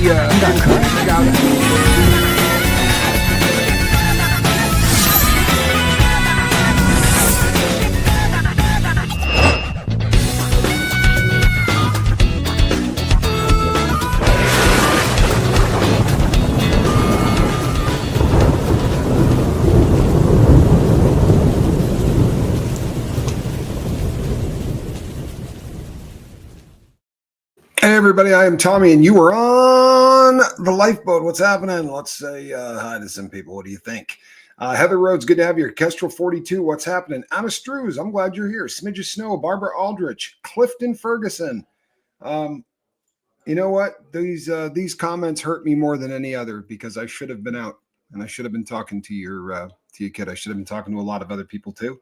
Hey everybody, I am Tommy and you are on the lifeboat. What's happening? Let's say hi to some people. What do you think? Heather Rhodes, good to have you. Kestrel 42, what's happening? Anna Strews, I'm glad you're here. Smidge of Snow, Barbara Aldrich, Clifton Ferguson. You know what? These comments hurt me more than any other because I should have been out and I should have been talking to your kid. I should have been talking to a lot of other people too.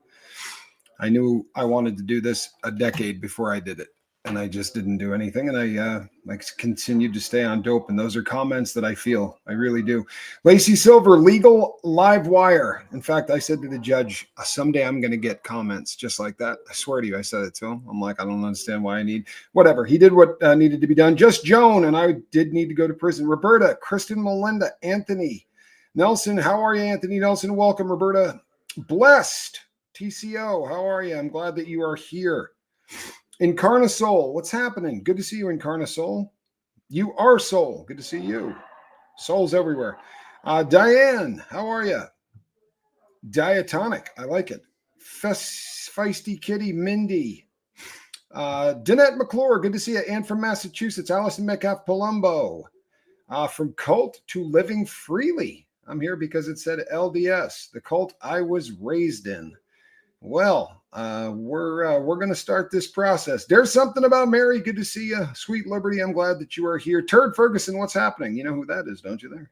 I knew I wanted to do this a decade before I did it. And I just didn't do anything. And I continued to stay on dope. And those are comments that I feel. I really do. Lacey Silver, legal live wire. In fact, I said to the judge, someday I'm going to get comments just like that. I swear to you, I said it to him. I'm like, I don't understand why I need whatever. He did what needed to be done. Just Joan. And I did need to go to prison. Roberta, Kristen, Melinda, Anthony, Nelson. How are you, Anthony Nelson? Welcome, Roberta. Blessed. TCO. How are you? I'm glad that you are here. Incarnasoul, what's happening? Good to see you, Incarnasoul. You are Soul. Good to see you. Souls everywhere. Diane, how are you? Diatonic, I like it. Feisty Kitty, Mindy. Danette McClure, good to see you. And from Massachusetts, Allison Metcalf Palumbo. From Cult to Living Freely. I'm here because it said LDS, the cult I was raised in. Well, we're going to start this process. There's something about Mary. Good to see you. Sweet Liberty. I'm glad that you are here. Turd Ferguson, what's happening? You know who that is, don't you there?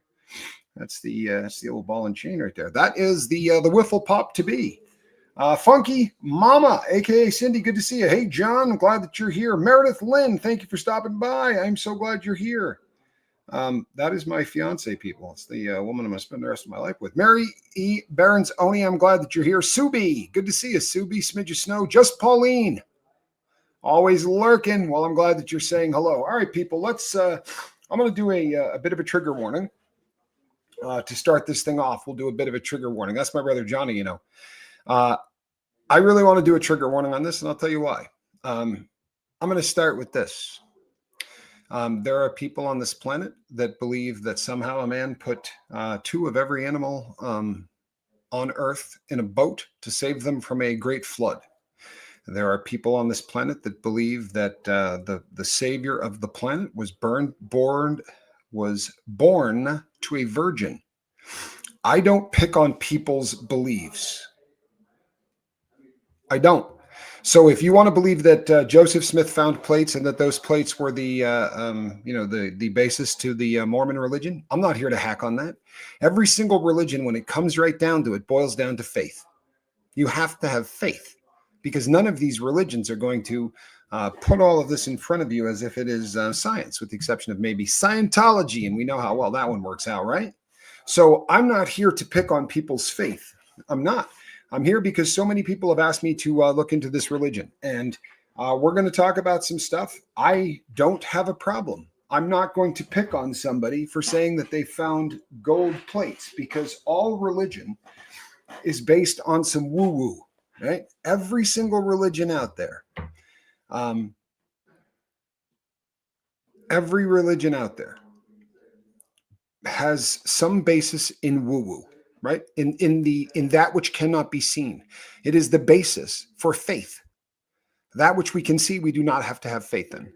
That's the old ball and chain right there. That is the Wiffle Pop to be. Funky Mama, a.k.a. Cindy. Good to see you. Hey, John, I'm glad that you're here. Meredith Lynn, thank you for stopping by. I'm so glad you're here. That is my fiance, people. It's the woman I'm going to spend the rest of my life with. Mary E. Barons-Oni, I'm glad that you're here. Subi, good to see you. Subi, Smidge of Snow. Just Pauline, always lurking. Well, I'm glad that you're saying hello. All right, people, let's, I'm going to do a bit of a trigger warning. To start this thing off, we'll do a bit of a trigger warning. That's my brother Johnny, you know. I really want to do a trigger warning on this, and I'll tell you why. I'm going to start with this. There are people on this planet that believe that somehow a man put two of every animal on Earth in a boat to save them from a great flood. There are people on this planet that believe that the savior of the planet was born to a virgin. I don't pick on people's beliefs. I don't. So if you want to believe that Joseph Smith found plates and that those plates were the basis to the Mormon religion, I'm not here to hack on that. Every single religion, when it comes right down to it, boils down to faith. You have to have faith because none of these religions are going to put all of this in front of you as if it is science, with the exception of maybe Scientology. And we know how well that one works out, right? So I'm not here to pick on people's faith. I'm not. I'm here because so many people have asked me to look into this religion, and we're going to talk about some stuff. I don't have a problem. I'm not going to pick on somebody for saying that they found gold plates because all religion is based on some woo-woo, right? Every single religion out there, every religion out there has some basis in woo-woo. Right? In that which cannot be seen. It is the basis for faith. That which we can see, we do not have to have faith in.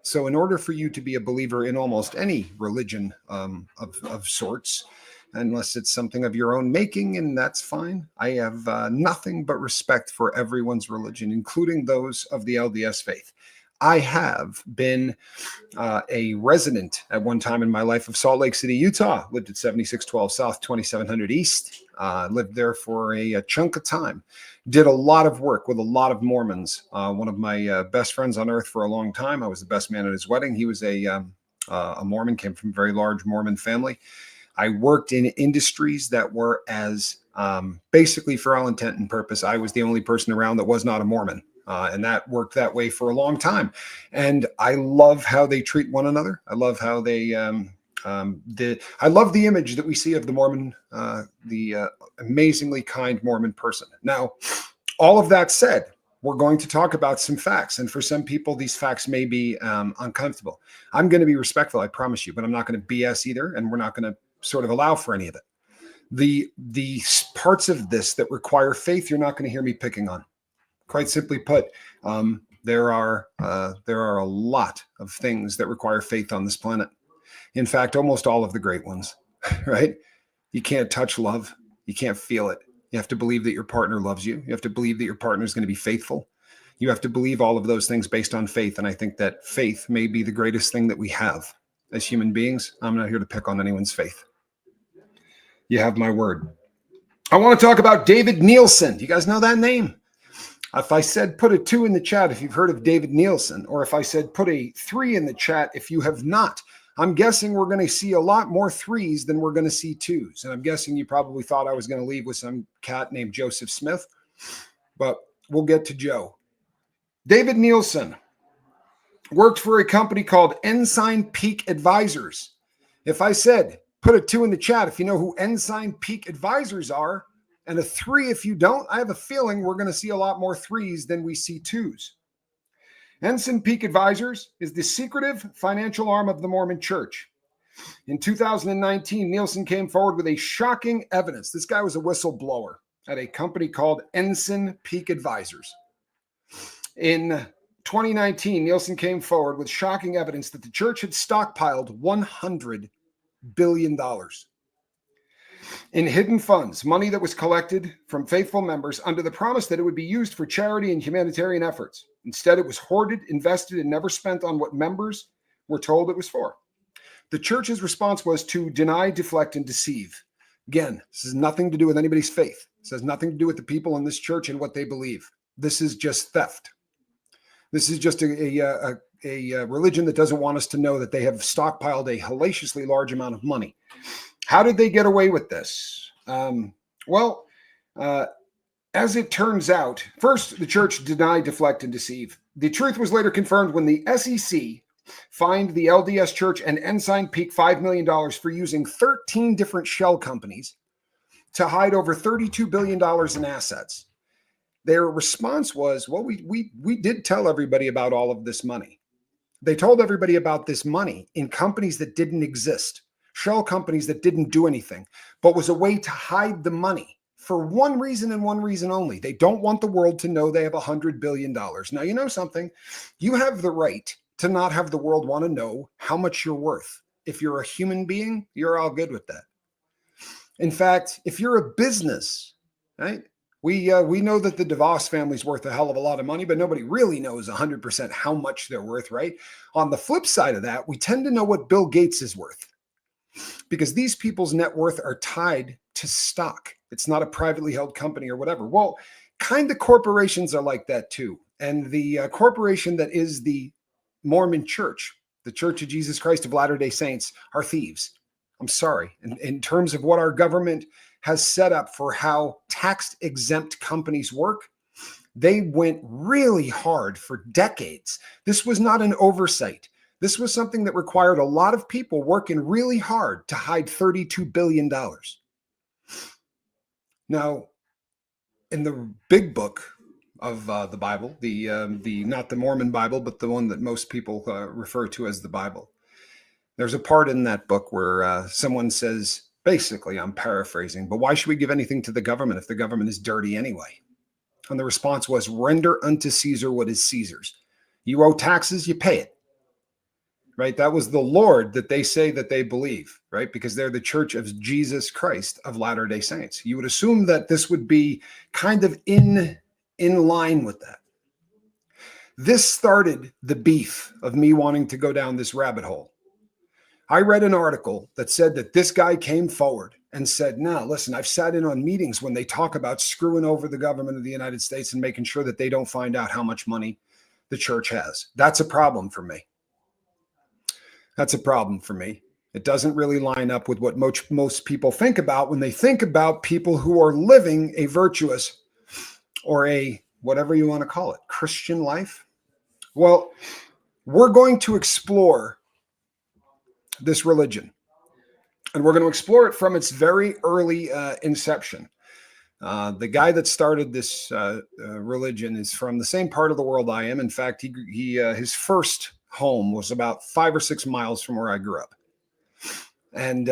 So in order for you to be a believer in almost any religion of sorts, unless it's something of your own making, and that's fine. I have nothing but respect for everyone's religion, including those of the LDS faith. I have been a resident at one time in my life of Salt Lake City, Utah. Lived at 7612 South, 2700 East. Lived there for a chunk of time. Did a lot of work with a lot of Mormons. One of my best friends on earth for a long time. I was the best man at his wedding. He was a Mormon, came from a very large Mormon family. I worked in industries that were as basically, for all intent and purpose, I was the only person around that was not a Mormon. And that worked that way for a long time. And I love how they treat one another. I love how they, I love the image that we see of the Mormon, the amazingly kind Mormon person. Now, all of that said, we're going to talk about some facts. And for some people, these facts may be uncomfortable. I'm going to be respectful, I promise you, but I'm not going to BS either. And we're not going to sort of allow for any of it. The parts of this that require faith, you're not going to hear me picking on. Quite simply put, there are a lot of things that require faith on this planet. In fact, almost all of the great ones, right? You can't touch love. You can't feel it. You have to believe that your partner loves you. You have to believe that your partner is going to be faithful. You have to believe all of those things based on faith. And I think that faith may be the greatest thing that we have as human beings. I'm not here to pick on anyone's faith. You have my word. I want to talk about David Nielsen. Do you guys know that name? If I said put a 2 in the chat if you've heard of David Nielsen, or if I said put a 3 in the chat if you have not, I'm guessing we're going to see a lot more 3s than we're going to see 2s. And I'm guessing you probably thought I was going to leave with some cat named Joseph Smith, but we'll get to Joe. David Nielsen worked for a company called Ensign Peak Advisors. If I said put a 2 in the chat if you know who Ensign Peak Advisors are, and a 3 if you don't, I have a feeling we're going to see a lot more 3s than we see 2s. Ensign Peak Advisors is the secretive financial arm of the Mormon Church. In 2019, Nielsen came forward with a shocking evidence. This guy was a whistleblower at a company called Ensign Peak Advisors. In 2019, Nielsen came forward with shocking evidence that the church had stockpiled $100 billion in hidden funds, money that was collected from faithful members under the promise that it would be used for charity and humanitarian efforts. Instead, it was hoarded, invested, and never spent on what members were told it was for. The church's response was to deny, deflect, and deceive. Again, this has nothing to do with anybody's faith. This has nothing to do with the people in this church and what they believe. This is just theft. This is just a religion that doesn't want us to know that they have stockpiled a hellaciously large amount of money. How did they get away with this? As it turns out, first, the church denied, deflect, and deceive. The truth was later confirmed when the SEC fined the LDS Church and Ensign Peak $5 million for using 13 different shell companies to hide over $32 billion in assets. Their response was, well, we did tell everybody about all of this money. They told everybody about this money in companies that didn't exist. Shell companies that didn't do anything, but was a way to hide the money for one reason and one reason only. They don't want the world to know they have $100 billion. Now, you know something? You have the right to not have the world want to know how much you're worth. If you're a human being, you're all good with that. In fact, if you're a business, right? We know that the DeVos family's worth a hell of a lot of money, but nobody really knows 100% how much they're worth, right? On the flip side of that, we tend to know what Bill Gates is worth, because these people's net worth are tied to stock. It's not a privately held company or whatever. Well, kind of corporations are like that too. And the corporation that is the Mormon Church, the Church of Jesus Christ of Latter-day Saints, are thieves. I'm sorry. In terms of what our government has set up for how tax-exempt companies work, they went really hard for decades. This was not an oversight. This was something that required a lot of people working really hard to hide $32 billion. Now, in the big book of the Bible, the not the Mormon Bible, but the one that most people refer to as the Bible, there's a part in that book where someone says, basically, I'm paraphrasing, but why should we give anything to the government if the government is dirty anyway? And the response was, render unto Caesar what is Caesar's. You owe taxes, you pay it. Right? That was the Lord that they say that they believe, right? Because they're the Church of Jesus Christ of Latter-day Saints. You would assume that this would be kind of in line with that. This started the beef of me wanting to go down this rabbit hole. I read an article that said that this guy came forward and said, no, listen, I've sat in on meetings when they talk about screwing over the government of the United States and making sure that they don't find out how much money the church has. That's a problem for me. That's a problem for me. It doesn't really line up with what most people think about when they think about people who are living a virtuous or a, whatever you want to call it, Christian life? Well, we're going to explore this religion, and we're going to explore it from its very early inception. The guy that started this religion is from the same part of the world I am. In fact, his first home was about 5 or 6 miles from where I grew up. And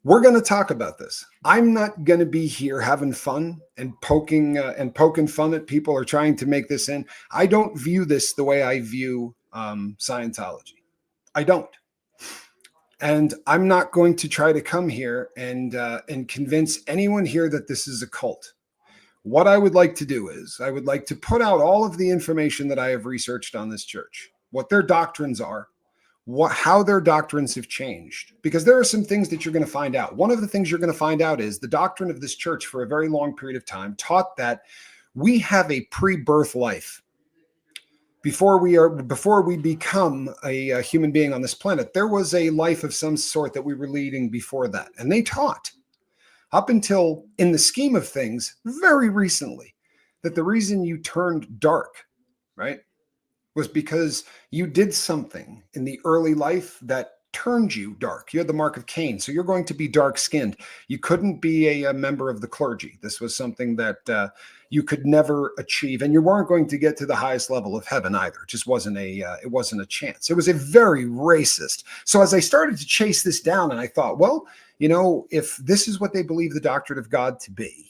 we're going to talk about this. I'm not going to be here having fun and poking fun at people or trying to make this in. I don't view this the way I view Scientology. I don't. And I'm not going to try to come here and convince anyone here that this is a cult. What I would like to do is I would like to put out all of the information that I have researched on this church, what their doctrines are, how their doctrines have changed, because there are some things that you're going to find out. One of the things you're going to find out is the doctrine of this church for a very long period of time taught that we have a pre-birth life. Before we become a human being on this planet, there was a life of some sort that we were leading before that. And they taught up until, in the scheme of things, very recently, that the reason you turned dark, right, was because you did something in the early life that turned you dark. You had the mark of Cain, so you're going to be dark-skinned. You couldn't be a member of the clergy. This was something that you could never achieve, and you weren't going to get to the highest level of heaven either. It just wasn't a chance. It was a very racist. So as I started to chase this down, and I thought, well, if this is what they believe the doctrine of God to be,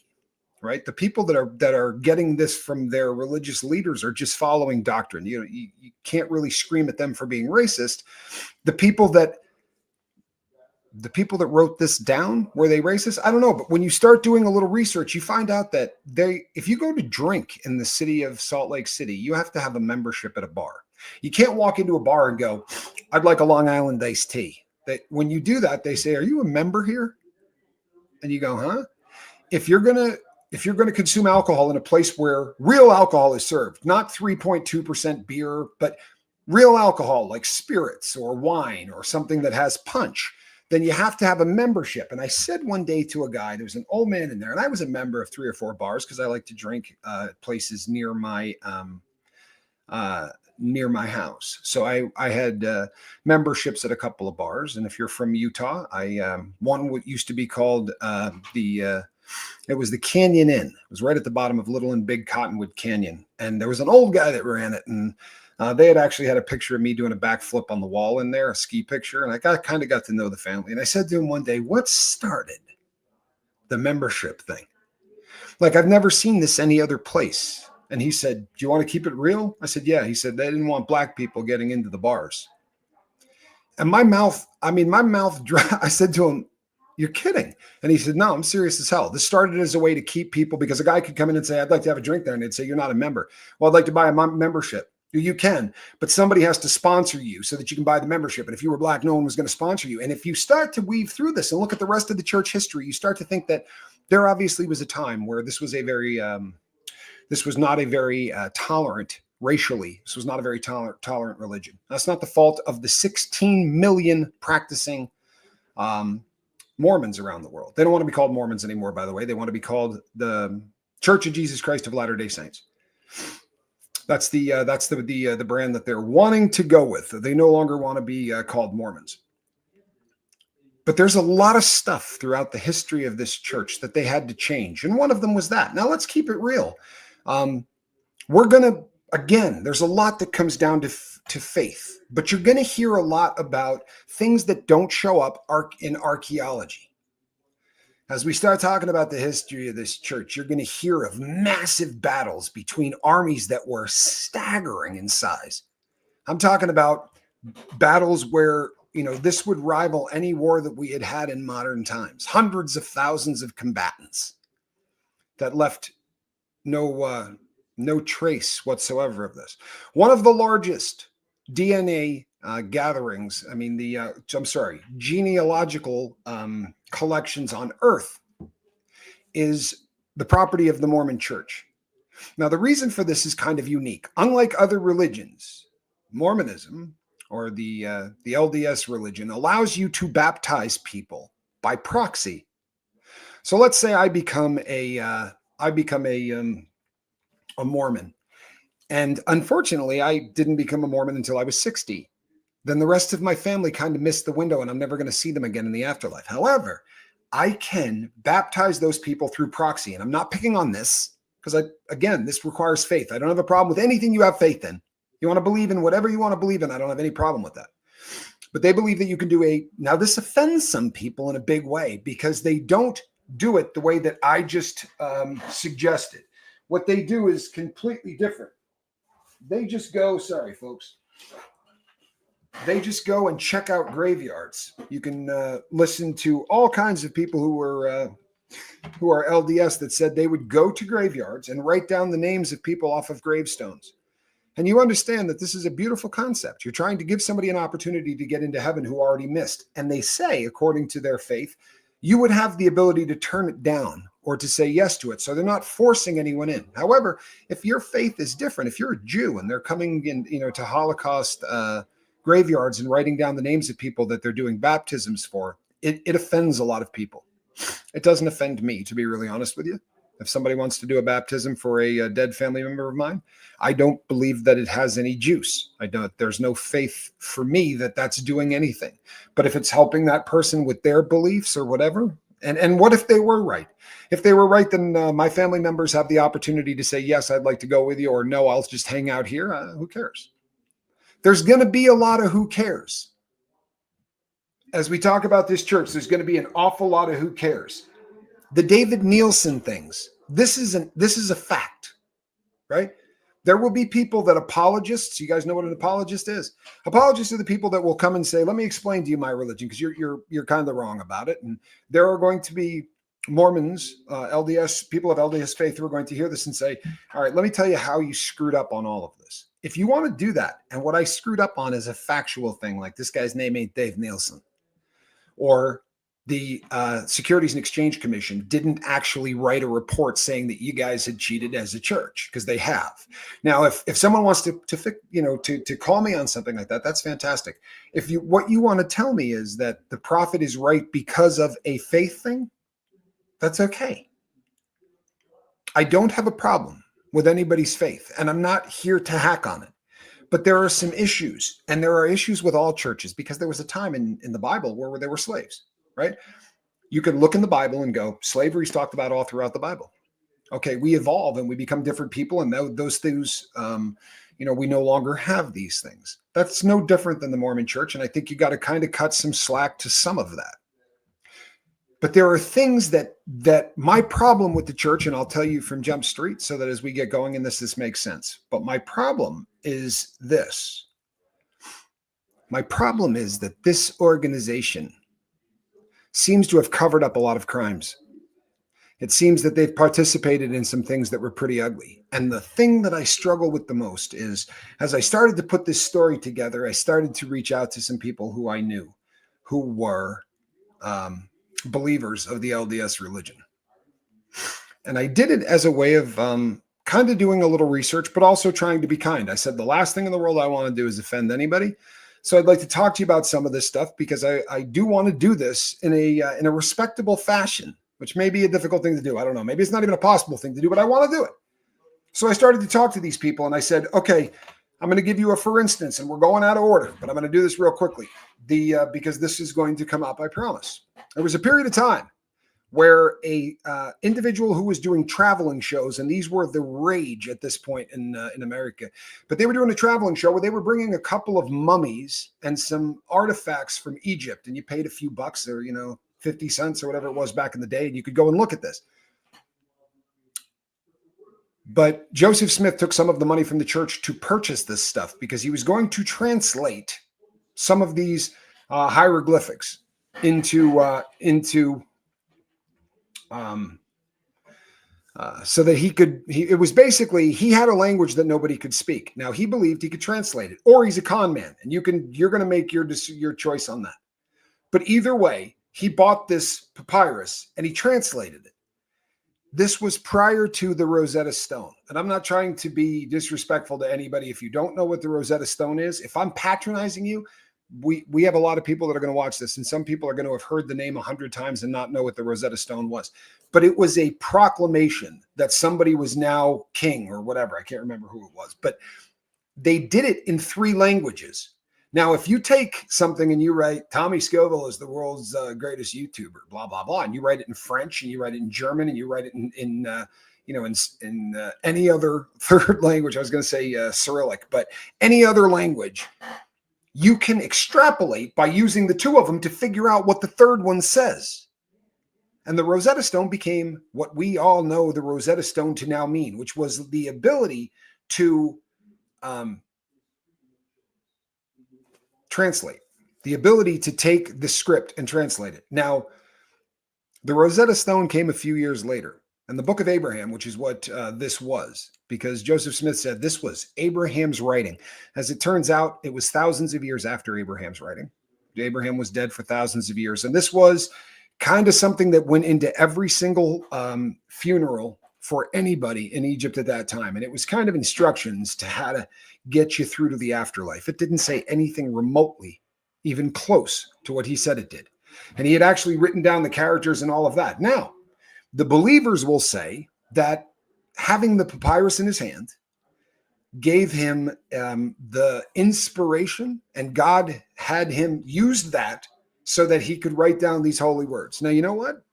right? The people that are getting this from their religious leaders are just following doctrine. You can't really scream at them for being racist. The people that wrote this down, were they racist? I don't know. But when you start doing a little research, you find out that if you go to drink in the city of Salt Lake City, you have to have a membership at a bar. You can't walk into a bar and go, "I'd like a Long Island iced tea." When you do that, they say, "Are you a member here?" And you go, "Huh?" If you're going to consume alcohol in a place where real alcohol is served, not 3.2% beer, but real alcohol like spirits or wine or something that has punch, then you have to have a membership. And I said one day to a guy, there was an old man in there, and I was a member of 3 or 4 bars because I like to drink places near my house. So I had memberships at a couple of bars. And if you're from Utah, one used to be called it was the Canyon Inn. It was right at the bottom of Little and Big Cottonwood Canyon. And there was an old guy that ran it. And they had actually had a picture of me doing a backflip on the wall in there, a ski picture. And I kind of got to know the family. And I said to him one day, "What started the membership thing? Like, I've never seen this any other place." And he said, "Do you want to keep it real?" I said, "Yeah." He said, "They didn't want black people getting into the bars." And my mouth dry. I said to him, "You're kidding." And he said, "No, I'm serious as hell. This started as a way to keep people," because a guy could come in and say, "I'd like to have a drink there." And they'd say, "You're not a member." "Well, I'd like to buy a membership." "You can, but somebody has to sponsor you so that you can buy the membership. And if you were black, no one was going to sponsor you." And if you start to weave through this and look at the rest of the church history, you start to think that there obviously was a time where this was not a very tolerant racially. This was not a very tolerant religion. That's not the fault of the 16 million practicing Mormons around the world. They don't want to be called Mormons anymore, by the way. They want to be called the Church of Jesus Christ of Latter-day Saints. That's the brand that they're wanting to go with. They no longer want to be called Mormons. But there's a lot of stuff throughout the history of this church that they had to change. And one of them was that. Now let's keep it real. We're going to, again, there's a lot that comes down to faith, but you're going to hear a lot about things that don't show up in archaeology. As we start talking about the history of this church, you're going to hear of massive battles between armies that were staggering in size. I'm talking about battles where, this would rival any war that we had had in modern times. Hundreds of thousands of combatants that left no trace whatsoever of this. One of the largest DNA gatherings, genealogical collections on Earth is the property of the Mormon Church. Now, the reason for this is kind of unique. Unlike other religions, Mormonism, or the LDS religion, allows you to baptize people by proxy. So let's say I become a Mormon, And unfortunately, I didn't become a Mormon until I was 60. Then the rest of my family kind of missed the window, and I'm never going to see them again in the afterlife. However, I can baptize those people through proxy. And I'm not picking on this because, again, this requires faith. I don't have a problem with anything you have faith in. You want to believe in whatever you want to believe in. I don't have any problem with that. But they believe that you can do now this offends some people in a big way because they don't do it the way that I just suggested. What they do is completely different. They just go, sorry, folks. They just go and check out graveyards. You can listen to all kinds of people who are LDS that said they would go to graveyards and write down the names of people off of gravestones. And you understand that this is a beautiful concept. You're trying to give somebody an opportunity to get into heaven who already missed. And they say, according to their faith, you would have the ability to turn it down or to say yes to it. So they're not forcing anyone in. However, if your faith is different, if you're a Jew and they're coming in, to Holocaust graveyards and writing down the names of people that they're doing baptisms for, it offends a lot of people. It doesn't offend me, to be really honest with you. If somebody wants to do a baptism for a dead family member of mine, I don't believe that it has any juice. There's no faith for me that that's doing anything. But if it's helping that person with their beliefs or whatever, and what if they were right? If they were right, then my family members have the opportunity to say, yes, I'd like to go with you, or no, I'll just hang out here. Who cares? There's going to be a lot of who cares. As we talk about this church, there's going to be an awful lot of who cares. The David Nielsen things, this is a fact, right? There will be people that apologists, you guys know what an apologist is? Apologists are the people that will come and say, let me explain to you my religion because you're kind of wrong about it. And there are going to be Mormons, LDS, people of LDS faith who are going to hear this and say, all right, let me tell you how you screwed up on all of this. If you want to do that, and what I screwed up on is a factual thing, like this guy's name ain't Dave Nielsen, or the Securities and Exchange Commission didn't actually write a report saying that you guys had cheated as a church, because they have. Now, if someone wants to call me on something like that, that's fantastic. What you want to tell me is that the prophet is right because of a faith thing, that's okay. I don't have a problem with anybody's faith, and I'm not here to hack on it. But there are some issues, and there are issues with all churches, because there was a time in the Bible where they were slaves, right? You can look in the Bible and go, slavery is talked about all throughout the Bible. Okay, we evolve and we become different people, and those things, we no longer have these things. That's no different than the Mormon church, and I think you got to kind of cut some slack to some of that. But there are things that my problem with the church, and I'll tell you from Jump Street so that as we get going in this makes sense. But my problem is this. My problem is that this organization seems to have covered up a lot of crimes. It seems that they've participated in some things that were pretty ugly. And the thing that I struggle with the most is, as I started to put this story together, I started to reach out to some people who I knew who were believers of the LDS religion. And I did it as a way of kind of doing a little research, but also trying to be kind. I said, the last thing in the world I want to do is offend anybody. So I'd like to talk to you about some of this stuff, because I do want to do this in a respectable fashion, which may be a difficult thing to do. I don't know. Maybe it's not even a possible thing to do, but I want to do it. So I started to talk to these people, and I said, okay, I'm going to give you a for instance, and we're going out of order, but I'm going to do this real quickly because this is going to come up, I promise. There was a period of time where a individual who was doing traveling shows, and these were the rage at this point in America, but they were doing a traveling show where they were bringing a couple of mummies and some artifacts from Egypt, and you paid a few bucks or 50 cents or whatever it was back in the day, and you could go and look at this. But Joseph Smith took some of the money from the church to purchase this stuff because he was going to translate some of these hieroglyphics into so that it was basically, he had a language that nobody could speak. Now he believed he could translate it, or he's a con man, and you're going to make your choice on that. But either way, he bought this papyrus and he translated it. This was prior to the Rosetta Stone. And I'm not trying to be disrespectful to anybody. If you don't know what the Rosetta Stone is, if I'm patronizing you, we have a lot of people that are going to watch this, and some people are going to have heard the name 100 times and not know what the Rosetta Stone was. But it was a proclamation that somebody was now king or whatever. I can't remember who it was, but they did it in 3 languages. Now, if you take something and you write Tommy Scoville is the world's greatest YouTuber, blah blah blah, and you write it in French and you write it in German and you write it in any other third language, I was going to say Cyrillic, but any other language, you can extrapolate by using the 2 of them to figure out what the third one says. And the Rosetta Stone became what we all know the Rosetta Stone to now mean, which was the ability to translate, the ability to take the script and translate it. Now, the Rosetta Stone came a few years later, and the Book of Abraham, which is what this was, because Joseph Smith said this was Abraham's writing. As it turns out, it was thousands of years after Abraham's writing. Abraham was dead for thousands of years, and this was kind of something that went into every single funeral for anybody in Egypt at that time. And it was kind of instructions to how to get you through to the afterlife. It didn't say anything remotely even close to what he said it did. And he had actually written down the characters and all of that. Now, the believers will say that having the papyrus in his hand gave him the inspiration, and God had him use that so that he could write down these holy words. Now, you know what?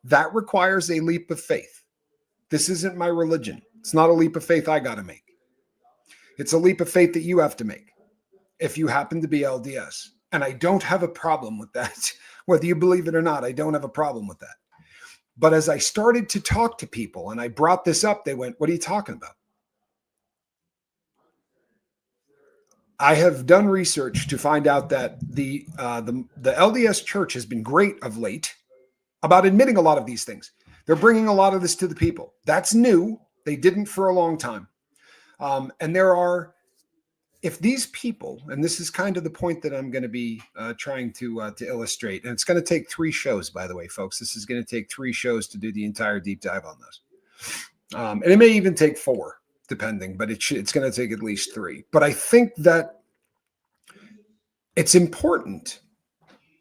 That requires a leap of faith. This isn't my religion. It's not a leap of faith I got to make. It's a leap of faith that you have to make if you happen to be LDS. And I don't have a problem with that. Whether you believe it or not, I don't have a problem with that. But as I started to talk to people and I brought this up, they went, "What are you talking about?" I have done research to find out that the LDS church has been great of late about admitting a lot of these things. They're bringing a lot of this to the people. That's new. They didn't for a long time. And there are, if these people, and this is kind of the point that I'm going to be trying to illustrate, and it's going to take 3 shows, by the way, folks. This is going to take 3 shows to do the entire deep dive on this. And it may even take 4, depending, but it's going to take at least 3. But I think that it's important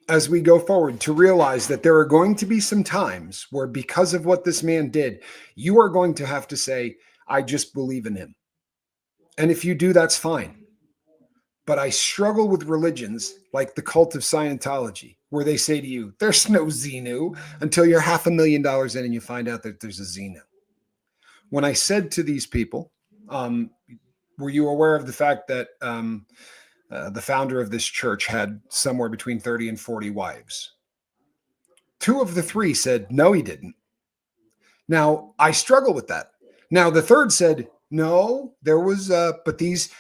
as we go forward to realize that there are going to be some times where, because of what this man did, you are going to have to say, "I just believe in him." And if you do, that's fine. But I struggle with religions like the cult of Scientology, where they say to you, "There's no Xenu," until you're $500,000 in and you find out that there's a Xenu. When I said to these people, were you aware of the fact that the founder of this church had somewhere between 30 and 40 wives? 2 of the 3 said, "No, he didn't." Now, I struggle with that. Now, the third said, "No, there was, but these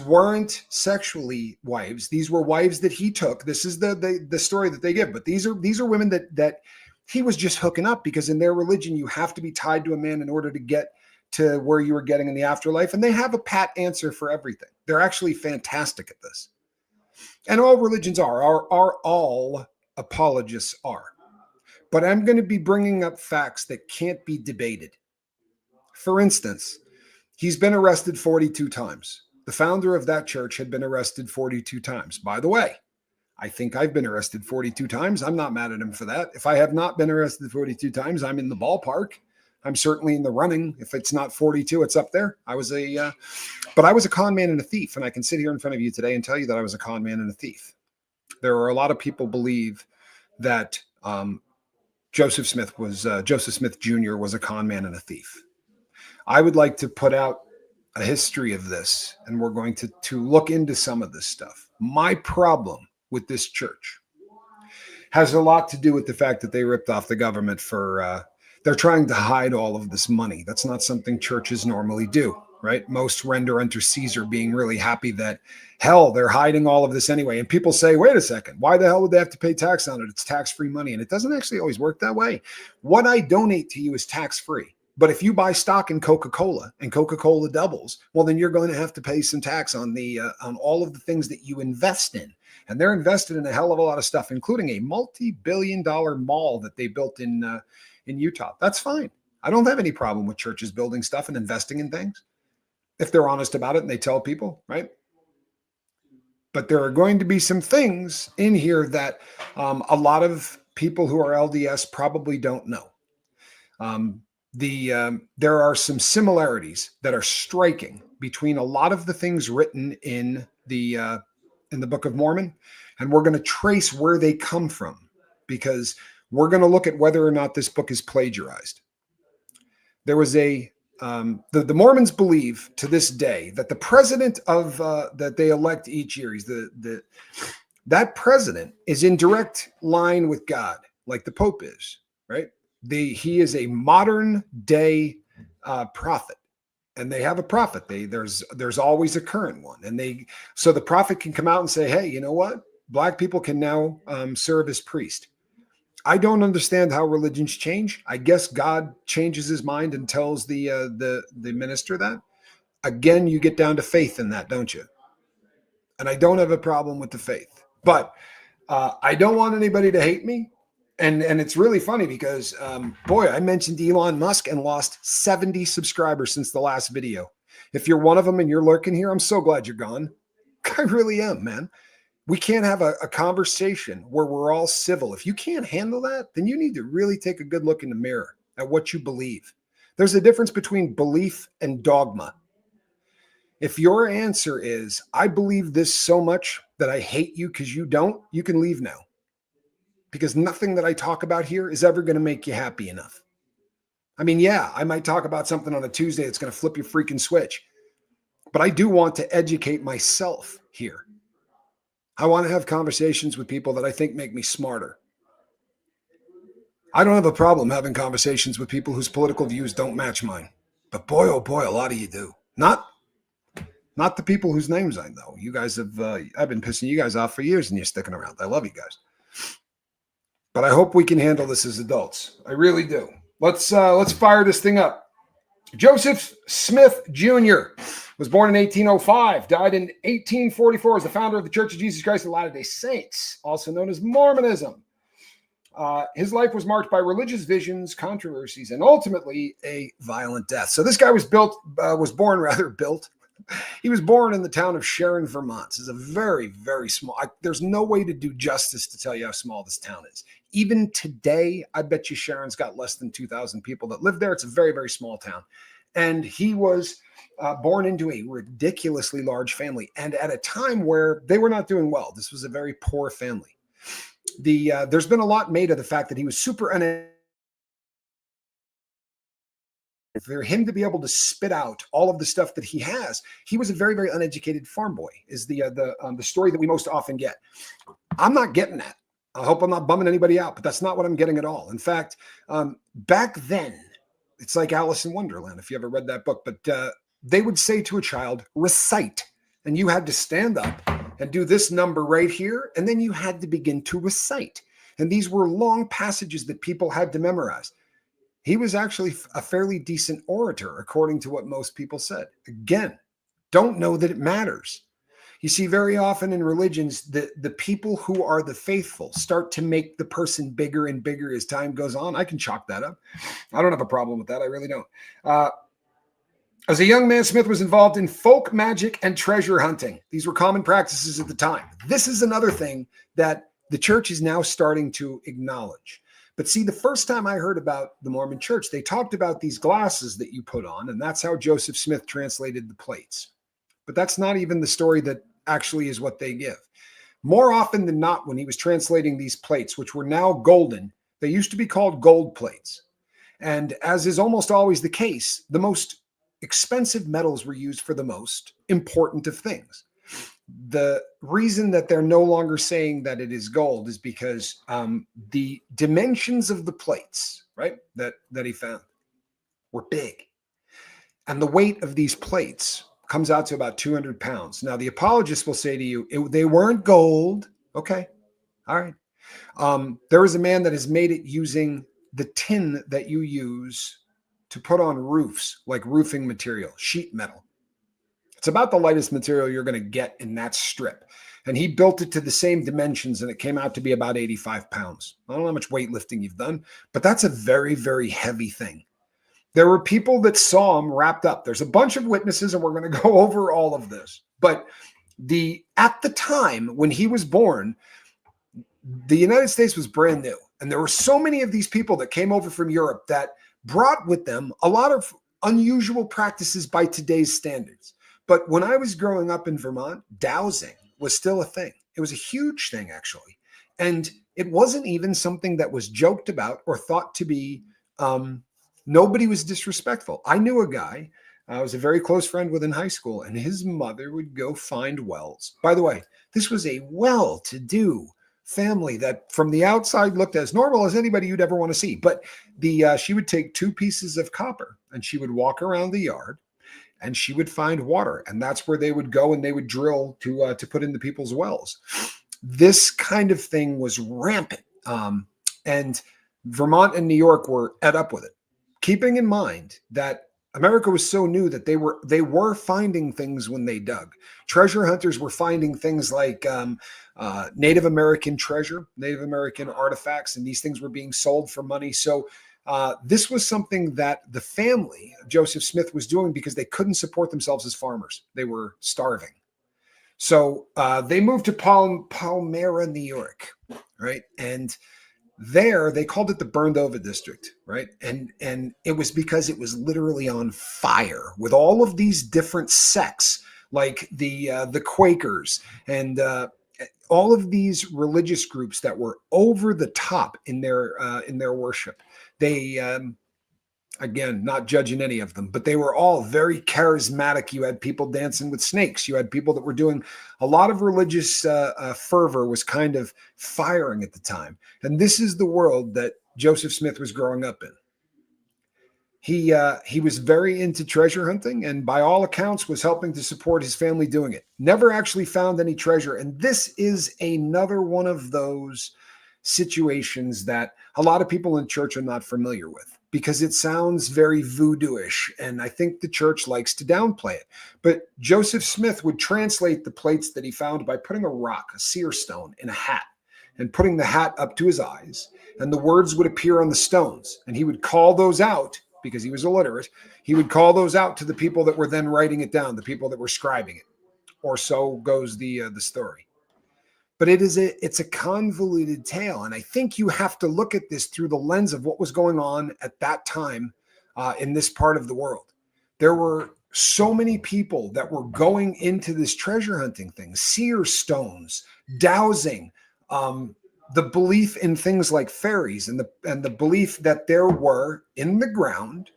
weren't sexually wives. These were wives that he took." This is the story that they give. But these are women that he was just hooking up, because in their religion, you have to be tied to a man in order to get to where you were getting in the afterlife. And they have a pat answer for everything. They're actually fantastic at this. And all religions are all apologists are. But I'm going to be bringing up facts that can't be debated. For instance, he's been arrested 42 times. The founder of that church had been arrested 42 times. By the way, I think I've been arrested 42 times. I'm not mad at him for that. If I have not been arrested 42 times, I'm in the ballpark. I'm certainly in the running. If it's not 42, it's up there. But I was a con man and a thief. And I can sit here in front of you today and tell you that I was a con man and a thief. There are a lot of people believe that Joseph Smith Jr. was a con man and a thief. I would like to put out a history of this, and we're going to look into some of this stuff. My problem with this church has a lot to do with the fact that they ripped off the government for, they're trying to hide all of this money. That's not something churches normally do, right? Most render unto Caesar, being really happy that, hell, they're hiding all of this anyway. And people say, "Wait a second, why the hell would they have to pay tax on it? It's tax-free money." And it doesn't actually always work that way. What I donate to you is tax-free. But if you buy stock in Coca-Cola and Coca-Cola doubles, well, then you're going to have to pay some tax on on all of the things that you invest in. And they're invested in a hell of a lot of stuff, including a multi-billion-dollar mall that they built in Utah. That's fine. I don't have any problem with churches building stuff and investing in things if they're honest about it and they tell people, right? But there are going to be some things in here that a lot of people who are LDS probably don't know. There are some similarities that are striking between a lot of the things written in the Book of Mormon, and we're going to trace where they come from, because we're going to look at whether or not this book is plagiarized. There was the Mormons believe to this day that the president of that they elect each year, he's that president is in direct line with God, like the Pope is, right? He is a modern day prophet, and they have a prophet. There's always a current one, and so the prophet can come out and say, hey, you know what? Black people can now serve as priest. I don't understand how religions change. I guess God changes his mind and tells the minister that. Again, you get down to faith in that, don't you? And I don't have a problem with the faith, but I don't want anybody to hate me. And it's really funny because, boy, I mentioned Elon Musk and lost 70 subscribers since the last video. If you're one of them and you're lurking here, I'm so glad you're gone. I really am, man. We can't have a conversation where we're all civil. If you can't handle that, then you need to really take a good look in the mirror at what you believe. There's a difference between belief and dogma. If your answer is, I believe this so much that I hate you because you don't, you can leave now. Because nothing that I talk about here is ever going to make you happy enough. I mean, yeah, I might talk about something on a Tuesday that's going to flip your freaking switch. But I do want to educate myself here. I want to have conversations with people that I think make me smarter. I don't have a problem having conversations with people whose political views don't match mine. But boy, oh boy, a lot of you do. Not the people whose names I know. You guys have, I've been pissing you guys off for years and you're sticking around. I love you guys. But I hope we can handle this as adults. I really do. Let's fire this thing up. Joseph Smith Jr. was born in 1805, died in 1844 as the founder of the Church of Jesus Christ of Latter-day Saints, also known as Mormonism. His life was marked by religious visions, controversies, and ultimately a violent death. So this guy was born. He was born in the town of Sharon, Vermont. It's a very, very small. There's no way to do justice to tell you how small this town is. Even today, I bet you Sharon's got less than 2,000 people that live there. It's a very, very small town. And he was born into a ridiculously large family, and at a time where they were not doing well. This was a very poor family. There's been a lot made of the fact that he was super uneducated. For him to be able to spit out all of the stuff that he has, he was a very, very uneducated farm boy, is the story that we most often get. I'm not getting that. I hope I'm not bumming anybody out, but that's not what I'm getting at all. In fact, back then, it's like Alice in Wonderland, if you ever read that book, but they would say to a child, recite, and you had to stand up and do this number right here, and then you had to begin to recite. And these were long passages that people had to memorize. He was actually a fairly decent orator, according to what most people said. Again, don't know that it matters. You see, very often in religions, the people who are the faithful start to make the person bigger and bigger as time goes on. I can chalk that up. I don't have a problem with that. I really don't. As a young man, Smith was involved in folk magic and treasure hunting. These were common practices at the time. This is another thing that the church is now starting to acknowledge. But see, the first time I heard about the Mormon church, they talked about these glasses that you put on, and that's how Joseph Smith translated the plates. But that's not even the story that actually is what they give. More often than not, when he was translating these plates, which were now golden, they used to be called gold plates. And as is almost always the case, the most expensive metals were used for the most important of things. The reason that they're no longer saying that it is gold is because the dimensions of the plates, right, that he found were big. And the weight of these plates comes out to about 200 pounds. Now, the apologists will say to you, they weren't gold. Okay. All right. There is a man that has made it using the tin that you use to put on roofs, like roofing material, sheet metal. It's about the lightest material you're going to get in that strip. And he built it to the same dimensions, and it came out to be about 85 pounds. I don't know how much weightlifting you've done, but that's a very, very heavy thing. There were people that saw him wrapped up. There's a bunch of witnesses, and we're going to go over all of this. But At the time when he was born, the United States was brand new. And there were so many of these people that came over from Europe that brought with them a lot of unusual practices by today's standards. But when I was growing up in Vermont, dowsing was still a thing. It was a huge thing, actually. And it wasn't even something that was joked about or thought to be, nobody was disrespectful. I knew a guy, I was a very close friend with in high school, and his mother would go find wells. By the way, this was a well-to-do family that from the outside looked as normal as anybody you'd ever want to see. But she would take 2 pieces of copper and she would walk around the yard and she would find water. And that's where they would go and they would drill to put in the people's wells. This kind of thing was rampant. And Vermont and New York were ed up with it, keeping in mind that America was so new that they were finding things when they dug. Treasure hunters were finding things like Native American treasure, Native American artifacts, and these things were being sold for money. So this was something that the family of Joseph Smith was doing because they couldn't support themselves as farmers. They were starving. So they moved to Palmyra, New York, right? And there they called it the burned over district, right? And it was because it was literally on fire with all of these different sects, like the Quakers and all of these religious groups that were over the top in their worship. They again, not judging any of them, but they were all very charismatic. You had people dancing with snakes. You had people that were doing a lot of religious fervor was kind of firing at the time. And this is the world that Joseph Smith was growing up in. He was very into treasure hunting and by all accounts was helping to support his family doing it. Never actually found any treasure. And this is another one of those situations that a lot of people in church are not familiar with, because it sounds very voodoo-ish, and I think the church likes to downplay it. But Joseph Smith would translate the plates that he found by putting a rock, a sear stone, in a hat, and putting the hat up to his eyes, and the words would appear on the stones, and he would call those out, because he was illiterate, he would call those out to the people that were then writing it down, the people that were scribing it, or so goes the story. But it's a convoluted tale. And I think you have to look at this through the lens of what was going on at that time in this part of the world. There were so many people that were going into this treasure hunting thing, seer stones, dowsing, the belief in things like fairies and the belief that there were in the ground.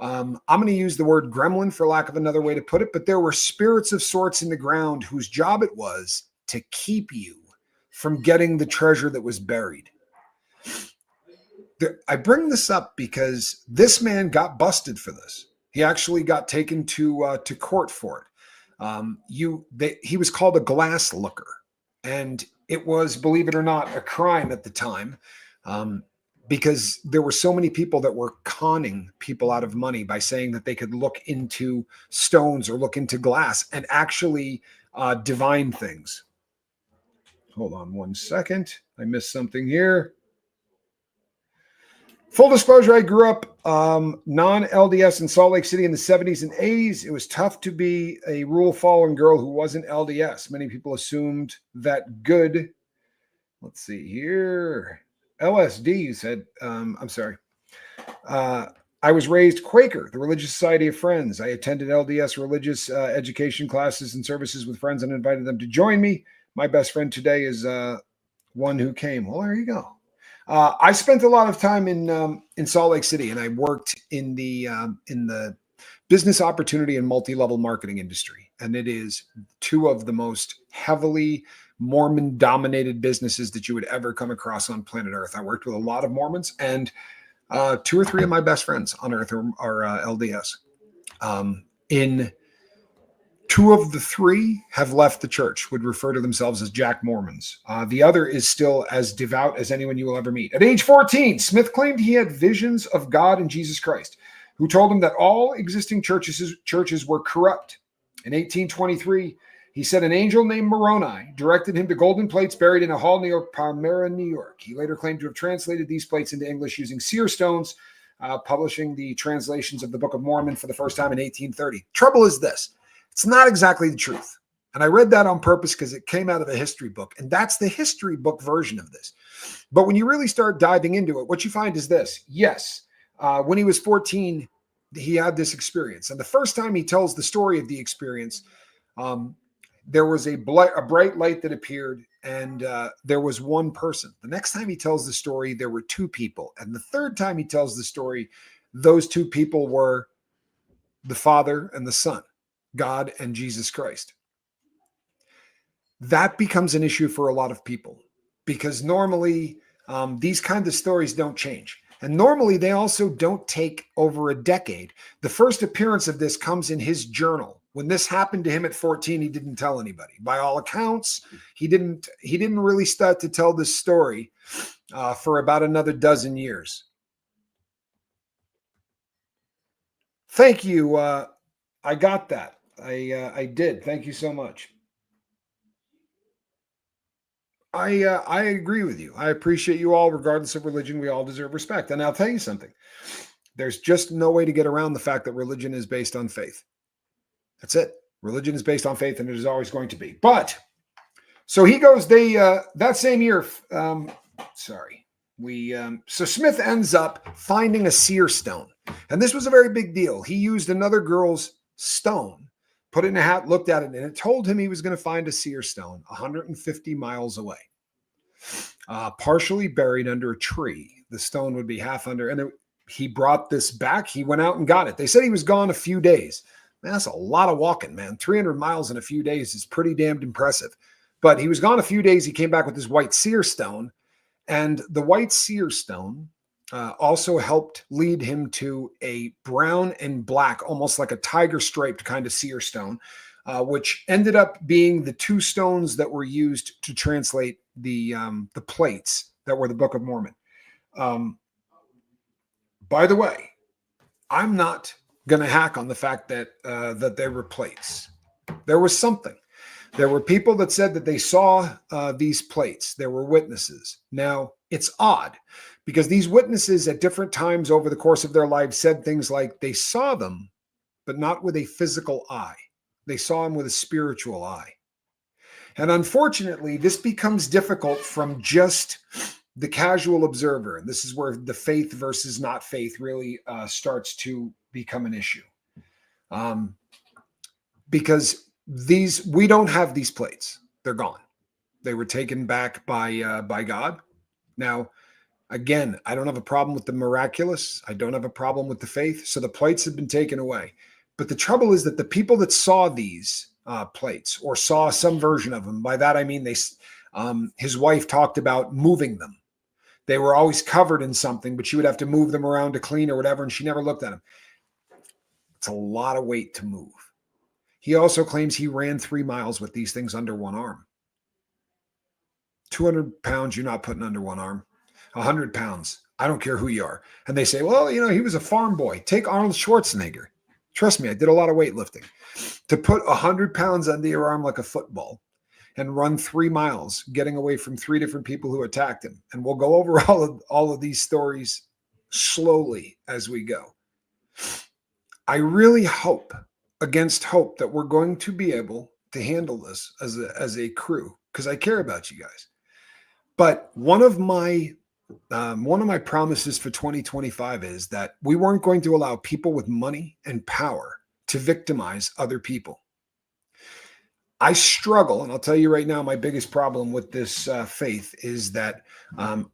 I'm going to use the word gremlin for lack of another way to put it, but there were spirits of sorts in the ground whose job it was to keep you from getting the treasure that was buried. I bring this up because this man got busted for this. He actually got taken to court for it. He was called a glass looker, and it was, believe it or not, a crime at the time, because there were so many people that were conning people out of money by saying that they could look into stones or look into glass and actually divine things. Hold on one second. I missed something here. Full disclosure, I grew up non-LDS in Salt Lake City in the 70s and 80s. It was tough to be a rule-following girl who wasn't LDS. Many people assumed that good. Let's see here. LSD, you said. I'm sorry. I was raised Quaker, the Religious Society of Friends. I attended LDS religious education classes and services with friends and invited them to join me. My best friend today is one who came. Well, there you go. I spent a lot of time in Salt Lake City, and I worked in the business opportunity and multi-level marketing industry. And it is 2 of the most heavily Mormon-dominated businesses that you would ever come across on planet Earth. I worked with a lot of Mormons, and 2 or 3 of my best friends on Earth are LDS. In 2 of the 3 have left the church, would refer to themselves as Jack Mormons. The other is still as devout as anyone you will ever meet. At age 14, Smith claimed he had visions of God and Jesus Christ, who told him that all existing churches were corrupt. In 1823, he said an angel named Moroni directed him to golden plates buried in a hall near Palmyra, New York. He later claimed to have translated these plates into English using seer stones, publishing the translations of the Book of Mormon for the first time in 1830. Trouble is this. It's not exactly the truth. And I read that on purpose because it came out of a history book. And that's the history book version of this. But when you really start diving into it, what you find is this. Yes, when he was 14, he had this experience. And the first time he tells the story of the experience, there was a bright light that appeared, and there was one person. The next time he tells the story, there were two people. And the third time he tells the story, those two people were the Father and the Son, God and Jesus Christ. That becomes an issue for a lot of people because normally these kinds of stories don't change. And normally they also don't take over a decade. The first appearance of this comes in his journal. When this happened to him at 14, he didn't tell anybody. By all accounts, he didn't really start to tell this story for about another dozen years. Thank you. I got that. I did. Thank you so much. I agree with you. I appreciate you all, regardless of religion. We all deserve respect. And I'll tell you something. There's just no way to get around the fact that religion is based on faith. That's it. Religion is based on faith, and it is always going to be. But so he goes. That same year. So Smith ends up finding a sear stone, and this was a very big deal. He used another girl's stone, put it in a hat, looked at it, and it told him he was going to find a seer stone 150 miles away, partially buried under a tree. The stone would be half under, and he brought this back. He went out and got it. They said he was gone a few days. Man, that's a lot of walking, man. 300 miles in a few days is pretty damned impressive. But he was gone a few days. He came back with this white seer stone, and the white seer stone also helped lead him to a brown and black, almost like a tiger striped kind of seer stone, which ended up being the two stones that were used to translate the plates that were the Book of Mormon. By the way, I'm not going to hack on the fact that that they were plates. There was something. There were people that said that they saw these plates. There were witnesses. Now, it's odd because these witnesses at different times over the course of their lives said things like they saw them, but not with a physical eye. They saw them with a spiritual eye. And unfortunately, this becomes difficult from just the casual observer. And this is where the faith versus not faith really starts to become an issue. Because we don't have these plates. They're gone. They were taken back by God. Now, again, I don't have a problem with the miraculous. I don't have a problem with the faith. So the plates have been taken away. But the trouble is that the people that saw these plates or saw some version of them, by that I mean his wife talked about moving them. They were always covered in something, but she would have to move them around to clean or whatever, and she never looked at them. It's a lot of weight to move. He also claims he ran 3 miles with these things under one arm. 200 pounds you're not putting under one arm. 100 pounds. I don't care who you are. And they say, well, he was a farm boy. Take Arnold Schwarzenegger. Trust me, I did a lot of weightlifting. To put 100 pounds under your arm like a football and run 3 miles, getting away from 3 different people who attacked him. And we'll go over all of these stories slowly as we go. I really hope, against hope, that we're going to be able to handle this as a crew, because I care about you guys. But one of my promises for 2025 is that we weren't going to allow people with money and power to victimize other people. I struggle, and I'll tell you right now, my biggest problem with this faith is that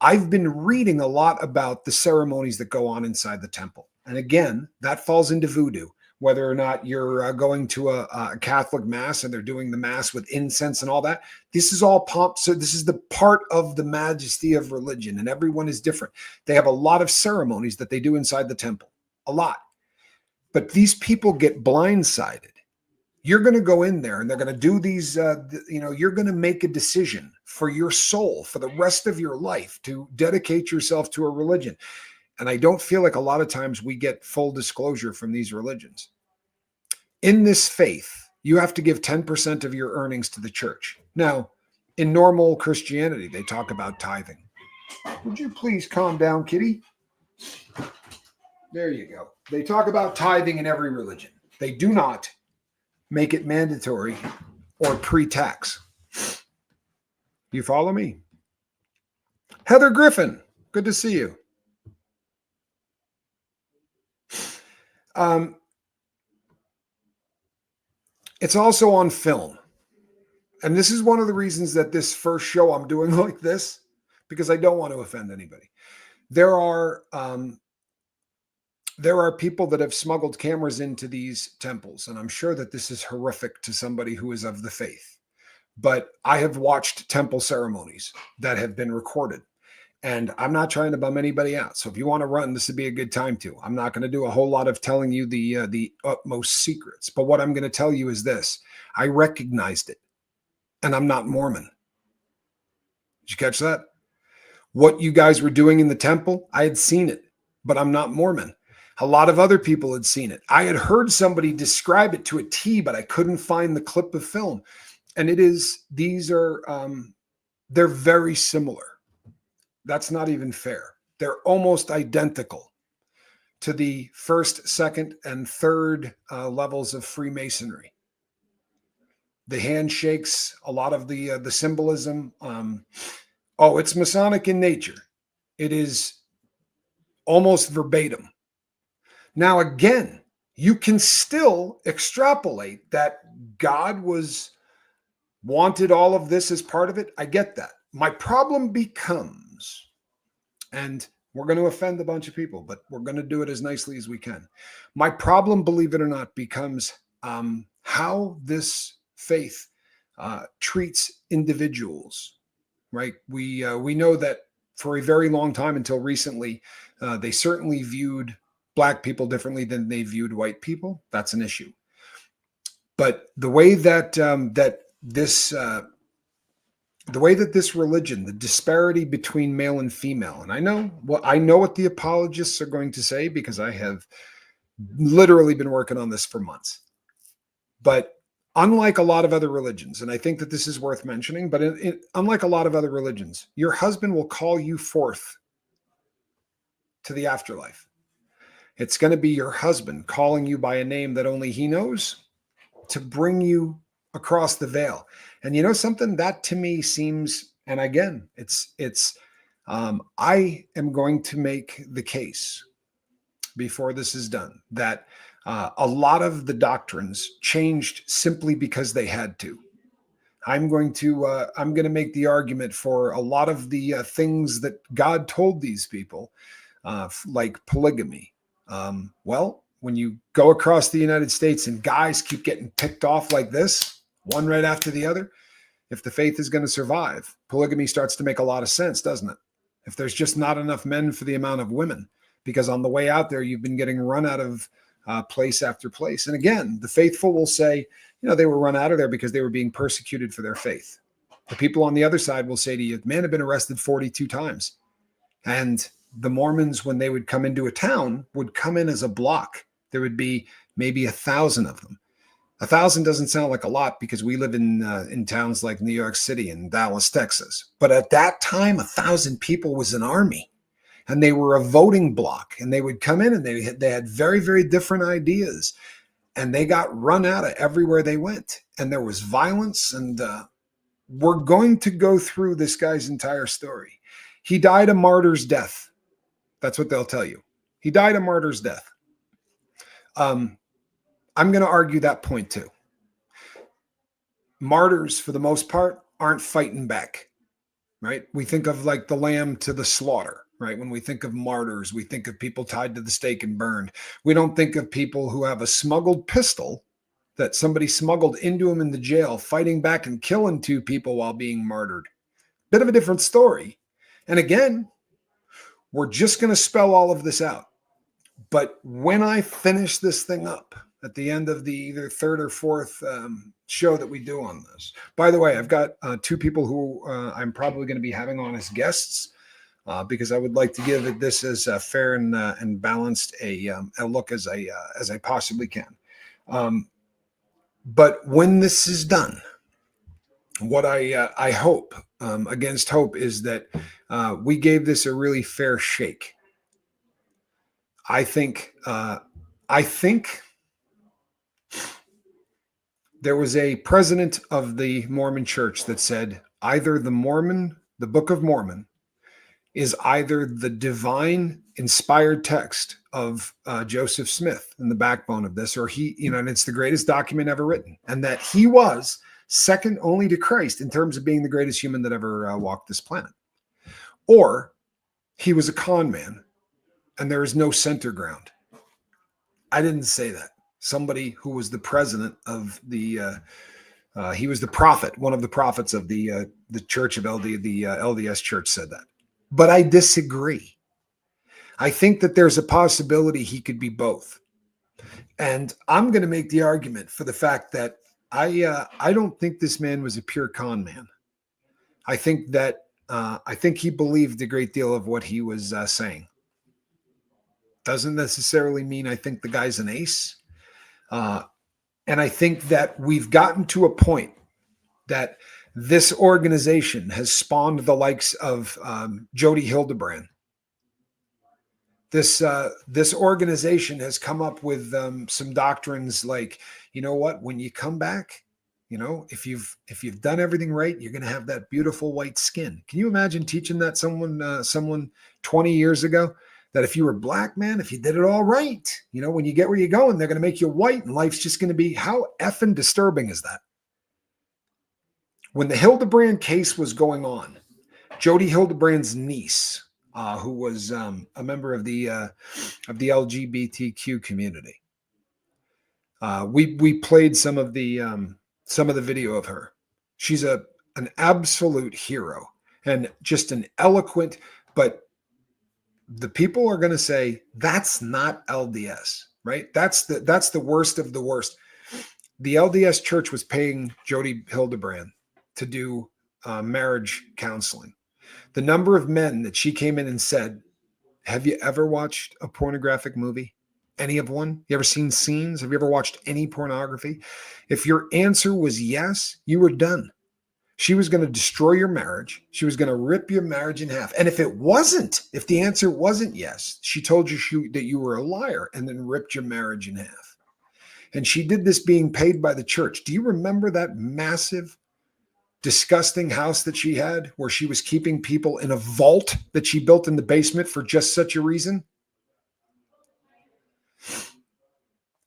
I've been reading a lot about the ceremonies that go on inside the temple. And again, that falls into voodoo, whether or not you're going to a Catholic mass and they're doing the mass with incense and all that. This is all pomp. So this is the part of the majesty of religion, and everyone is different. They have a lot of ceremonies that they do inside the temple, a lot. But these people get blindsided. You're going to go in there and they're going to do these, you're going to make a decision for your soul for the rest of your life to dedicate yourself to a religion. And I don't feel like a lot of times we get full disclosure from these religions. In this faith, you have to give 10% of your earnings to the church. Now, in normal Christianity, they talk about tithing. Would you please calm down, kitty? There you go. They talk about tithing in every religion. They do not make it mandatory or pre-tax. You follow me? Heather Griffin, good to see you. It's also on film. And this is one of the reasons that this first show I'm doing like this, because I don't want to offend anybody. There are people that have smuggled cameras into these temples, and I'm sure that this is horrific to somebody who is of the faith. But I have watched temple ceremonies that have been recorded, and I'm not trying to bum anybody out. So if you want to run, this would be a good time to. I'm not going to do a whole lot of telling you the utmost secrets, but what I'm going to tell you is this: I recognized it, and I'm not Mormon. Did you catch that? What you guys were doing in the temple, I had seen it, but I'm not Mormon. A lot of other people had seen it. I had heard somebody describe it to a T, but I couldn't find the clip of film. And they're very similar. That's not even fair. They're almost identical to the first, second, and third levels of Freemasonry. The handshakes, a lot of the symbolism. It's Masonic in nature. It is almost verbatim. Now, again, you can still extrapolate that God wanted all of this as part of it. I get that. My problem becomes, and we're going to offend a bunch of people, but we're going to do it as nicely as we can. My problem, believe it or not, becomes how this faith treats individuals, right? We know that for a very long time until recently, they certainly viewed Black people differently than they viewed white people. That's an issue. But the way that this religion, the disparity between male and female, and I know what the apologists are going to say, because I have literally been working on this for months. But unlike a lot of other religions, and I think that this is worth mentioning, but unlike a lot of other religions, your husband will call you forth to the afterlife. It's going to be your husband calling you by a name that only he knows to bring you across the veil. And you know something? That to me seems, and again, I am going to make the case before this is done that a lot of the doctrines changed simply because they had to. I'm going to make the argument for a lot of the things that God told these people, like polygamy. When you go across the United States and guys keep getting picked off like this, one right after the other, if the faith is going to survive, polygamy starts to make a lot of sense, doesn't it? If there's just not enough men for the amount of women, because on the way out there, you've been getting run out of place after place. And again, the faithful will say, they were run out of there because they were being persecuted for their faith. The people on the other side will say to you, man had been arrested 42 times. And the Mormons, when they would come into a town, would come in as a block. There would be maybe 1,000 of them. 1,000 doesn't sound like a lot because we live in towns like New York City and Dallas, Texas. But at that time, 1,000 people was an army, and they were a voting block. And they would come in and they had very, very different ideas, and they got run out of everywhere they went. And there was violence. And we're going to go through this guy's entire story. He died a martyr's death. That's what they'll tell you. He died a martyr's death. I'm going to argue that point too. Martyrs, for the most part, aren't fighting back, right? We think of like the lamb to the slaughter, right? When we think of martyrs, we think of people tied to the stake and burned. We don't think of people who have a smuggled pistol that somebody smuggled into them in the jail, fighting back and killing 2 people while being martyred. Bit of a different story. And again, we're just going to spell all of this out. But when I finish this thing up at the end of the either third or fourth show that we do on this, by the way, I've got 2 people who I'm probably going to be having on as guests because I would like to give this as fair and balanced a look as I possibly can. But when this is done, what I hope, against hope, is that we gave this a really fair shake. I think There was a president of the Mormon church that said either the Book of Mormon, is either the divine inspired text of Joseph Smith and the backbone of this, or and it's the greatest document ever written, and that he was second only to Christ in terms of being the greatest human that ever walked this planet, or he was a con man and there is no center ground. I didn't say that. Somebody who was the president of the he was the prophet, one of the prophets of the Church of the LDS Church said that. But I disagree. I think that there's a possibility he could be both. And I'm going to make the argument for the fact that I don't think this man was a pure con man. I think that he believed a great deal of what he was saying. Doesn't necessarily mean I think the guy's an ace. And I think that we've gotten to a point that this organization has spawned the likes of Jody Hildebrand. This organization has come up with some doctrines like, you know what, when you come back, if you've done everything right, you're going to have that beautiful white skin. Can you imagine teaching that someone 20 years ago, that if you were black, man, if you did it all right, when you get where you're going, they're going to make you white and life's just going to be, how effing disturbing is that? When the Hildebrand case was going on, Jody Hildebrand's niece, who was a member of the LGBTQ community, we played some of the video of her. She's an absolute hero and just an eloquent, but the people are going to say that's not LDS, right? That's the worst of the worst. The LDS Church was paying Jody Hildebrand to do marriage counseling. The number of men that she came in and said, have you ever watched a pornographic movie? Any of one? You ever seen scenes? Have you ever watched any pornography? If your answer was yes, you were done. She was going to destroy your marriage. She was going to rip your marriage in half. And if the answer wasn't yes, she told you that you were a liar and then ripped your marriage in half. And she did this being paid by the church. Do you remember that massive, disgusting house that she had where she was keeping people in a vault that she built in the basement for just such a reason?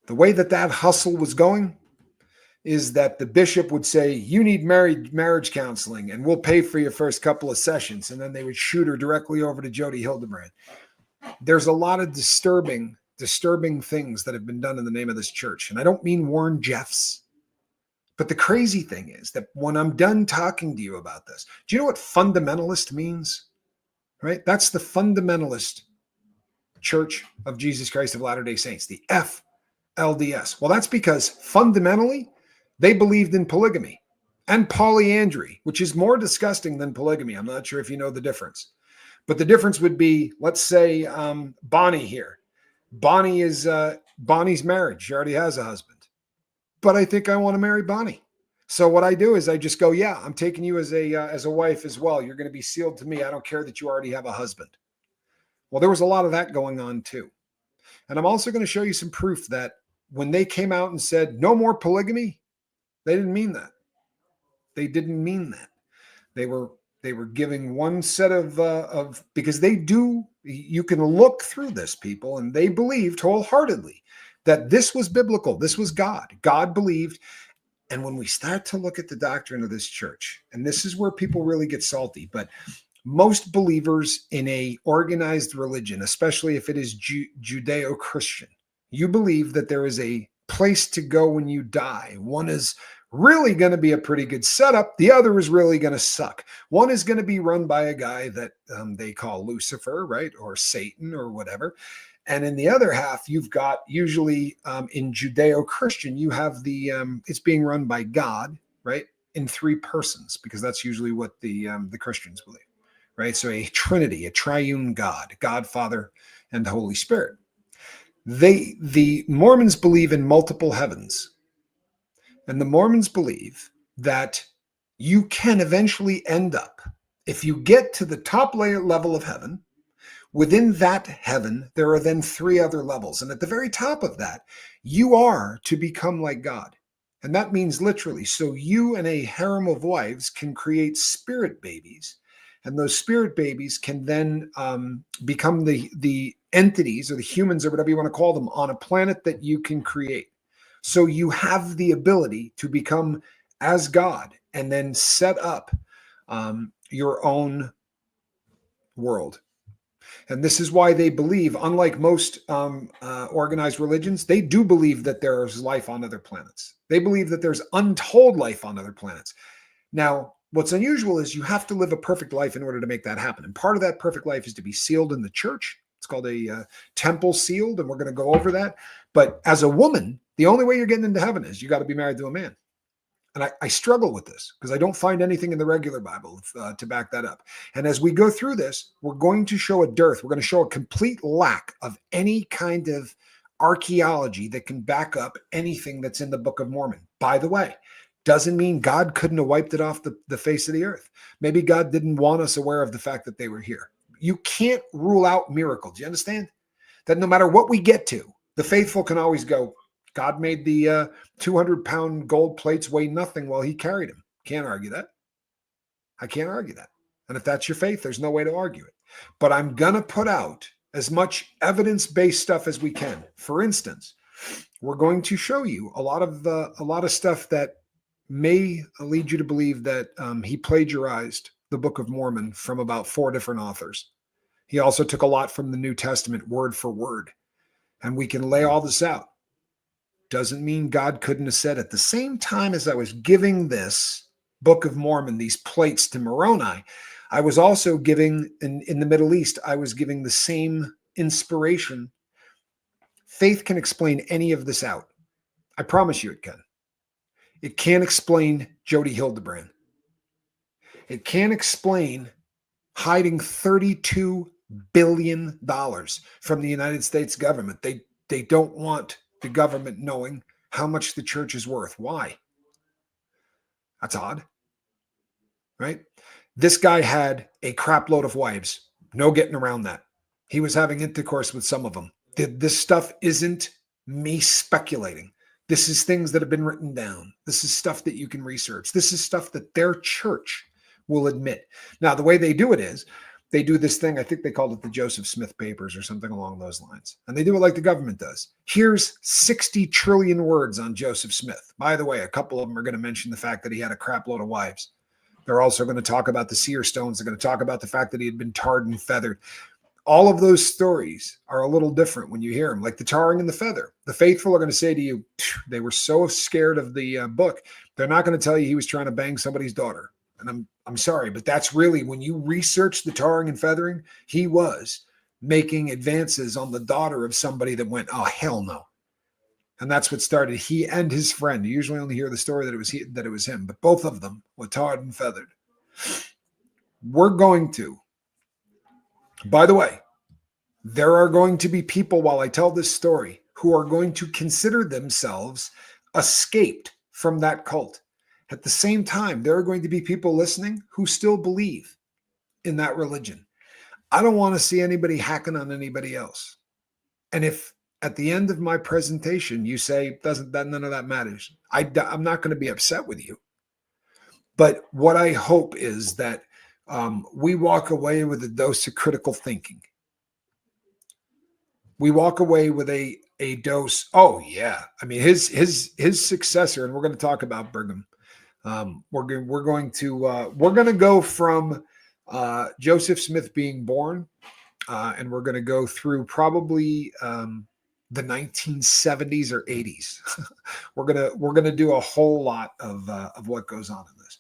The way that hustle was going is that the bishop would say, you need marriage counseling and we'll pay for your first couple of sessions. And then they would shoot her directly over to Jody Hildebrand. There's a lot of disturbing things that have been done in the name of this church. And I don't mean Warren Jeffs. But the crazy thing is that when I'm done talking to you about this, do you know what fundamentalist means? Right? That's the fundamentalist Church of Jesus Christ of Latter-day Saints, the FLDS. Well, that's because fundamentally, they believed in polygamy and polyandry, which is more disgusting than polygamy. I'm not sure if you know the difference. But the difference would be, let's say Bonnie here. Bonnie's married. She already has a husband. But I think I want to marry Bonnie. So what I do is I just go, yeah, I'm taking you as a wife as well. You're going to be sealed to me. I don't care that you already have a husband. Well, there was a lot of that going on too. And I'm also going to show you some proof that when they came out and said no more polygamy, they didn't mean that. They didn't mean that. They were giving one set of because they do. You can look through this, people, and they believed wholeheartedly that this was biblical. This was God. God believed. And when we start to look at the doctrine of this church, and this is where people really get salty, but most believers in a organized religion, especially if it is Judeo-Christian, you believe that there is a place to go when you die. One is really going to be a pretty good setup. The other is really going to suck. One is going to be run by a guy that they call Lucifer, right? Or Satan or whatever. And in the other half, you've got usually in Judeo-Christian, you have it's being run by God, right? In three persons, because that's usually what the Christians believe, right? So a Trinity, a triune God, God, Father, and the Holy Spirit. The Mormons believe in multiple heavens. And the Mormons believe that you can eventually end up, if you get to the top level of heaven, within that heaven, there are then three other levels. And at the very top of that, you are to become like God. And that means literally. So you and a harem of wives can create spirit babies. And those spirit babies can then become the entities or the humans or whatever you want to call them on a planet that you can create. So you have the ability to become as God and then set up your own world. And this is why they believe, unlike most organized religions, they do believe that there is life on other planets. They believe that there's untold life on other planets. Now, what's unusual is you have to live a perfect life in order to make that happen. And part of that perfect life is to be sealed in the church. It's called a temple sealed, and we're going to go over that. But as a woman, the only way you're getting into heaven is you got to be married to a man. And I struggle with this because I don't find anything in the regular Bible to back that up. And as we go through this, we're going to show a dearth. We're going to show a complete lack of any kind of archaeology that can back up anything that's in the Book of Mormon. By the way, doesn't mean God couldn't have wiped it off the face of the earth. Maybe God didn't want us aware of the fact that they were here. You can't rule out miracles. You understand? That no matter what we get to, the faithful can always go, God made the 200-pound gold plates weigh nothing while he carried them. Can't argue that. I can't argue that. And if that's your faith, there's no way to argue it. But I'm going to put out as much evidence-based stuff as we can. For instance, we're going to show you a lot of stuff that may lead you to believe that he plagiarized the Book of Mormon from about 4 different authors. He also took a lot from the New Testament word for word. And we can lay all this out. Doesn't mean God couldn't have said at the same time as I was giving this Book of Mormon, these plates to Moroni, I was also giving, in the Middle East, I was giving the same inspiration. Faith can explain any of this out. I promise you it can. It can't explain Jody Hildebrand. It can't explain hiding $32 billion from the United States government. They don't want the government knowing how much the church is worth. Why? That's odd, right? This guy had a crap load of wives. No getting around that. He was having intercourse with some of them. This stuff isn't me speculating. This is things that have been written down. This is stuff that you can research. This is stuff that their church will admit. Now, the way they do it is, they do this thing, I think they called it the Joseph Smith Papers or something along those lines. And they do it like the government does. Here's 60 trillion words on Joseph Smith. By the way, a couple of them are going to mention the fact that he had a crap load of wives. They're also going to talk about the sear stones. They're going to talk about the fact that he had been tarred and feathered. All of those stories are a little different when you hear them, like the tarring and the feather. The faithful are going to say to you, they were so scared of the book, they're not going to tell you he was trying to bang somebody's daughter. And I'm sorry, but that's really, when you research the tarring and feathering, he was making advances on the daughter of somebody that went, oh, hell no. And that's what started he and his friend. You usually only hear the story that it was him, but both of them were tarred and feathered. We're going to, by the way, there are going to be people, while I tell this story, who are going to consider themselves escaped from that cult. At the same time, there are going to be people listening who still believe in that religion. I don't want to see anybody hacking on anybody else. And if at the end of my presentation you say none of that matters, I'm not going to be upset with you. But what I hope is that we walk away with a dose of critical thinking. We walk away with a dose. Oh yeah, I mean his successor, and we're going to talk about Brigham. We're going to go from Joseph Smith being born, and we're going to go through probably the 1970s or 80s. we're gonna do a whole lot of what goes on in this.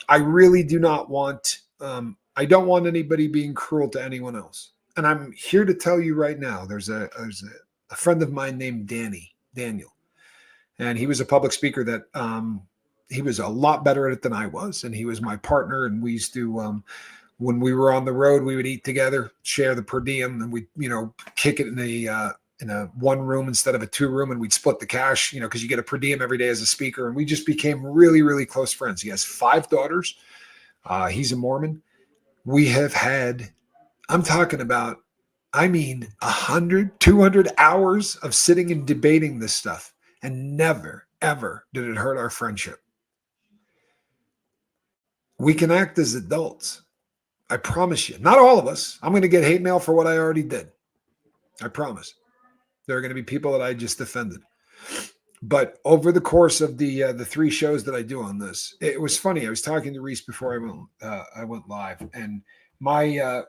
I really do not want. I don't want anybody being cruel to anyone else. And I'm here to tell you right now. There's a friend of mine named Daniel, and he was a public speaker that. He was a lot better at it than I was, and he was my partner. And we used to, when we were on the road, we would eat together, share the per diem, and we, kick it in a one room instead of a 2 room, and we'd split the cash, because you get a per diem every day as a speaker. And we just became really, really close friends. He has 5 daughters. He's a Mormon. We have had, I'm talking about, 100, 200 hours of sitting and debating this stuff, and never ever did it hurt our friendship. We can act as adults. I promise you. Not all of us. I'm going to get hate mail for what I already did. I promise. There are going to be people that I just offended. But over the course of the 3 shows that I do on this, it was funny. I was talking to Reese before I went live, and my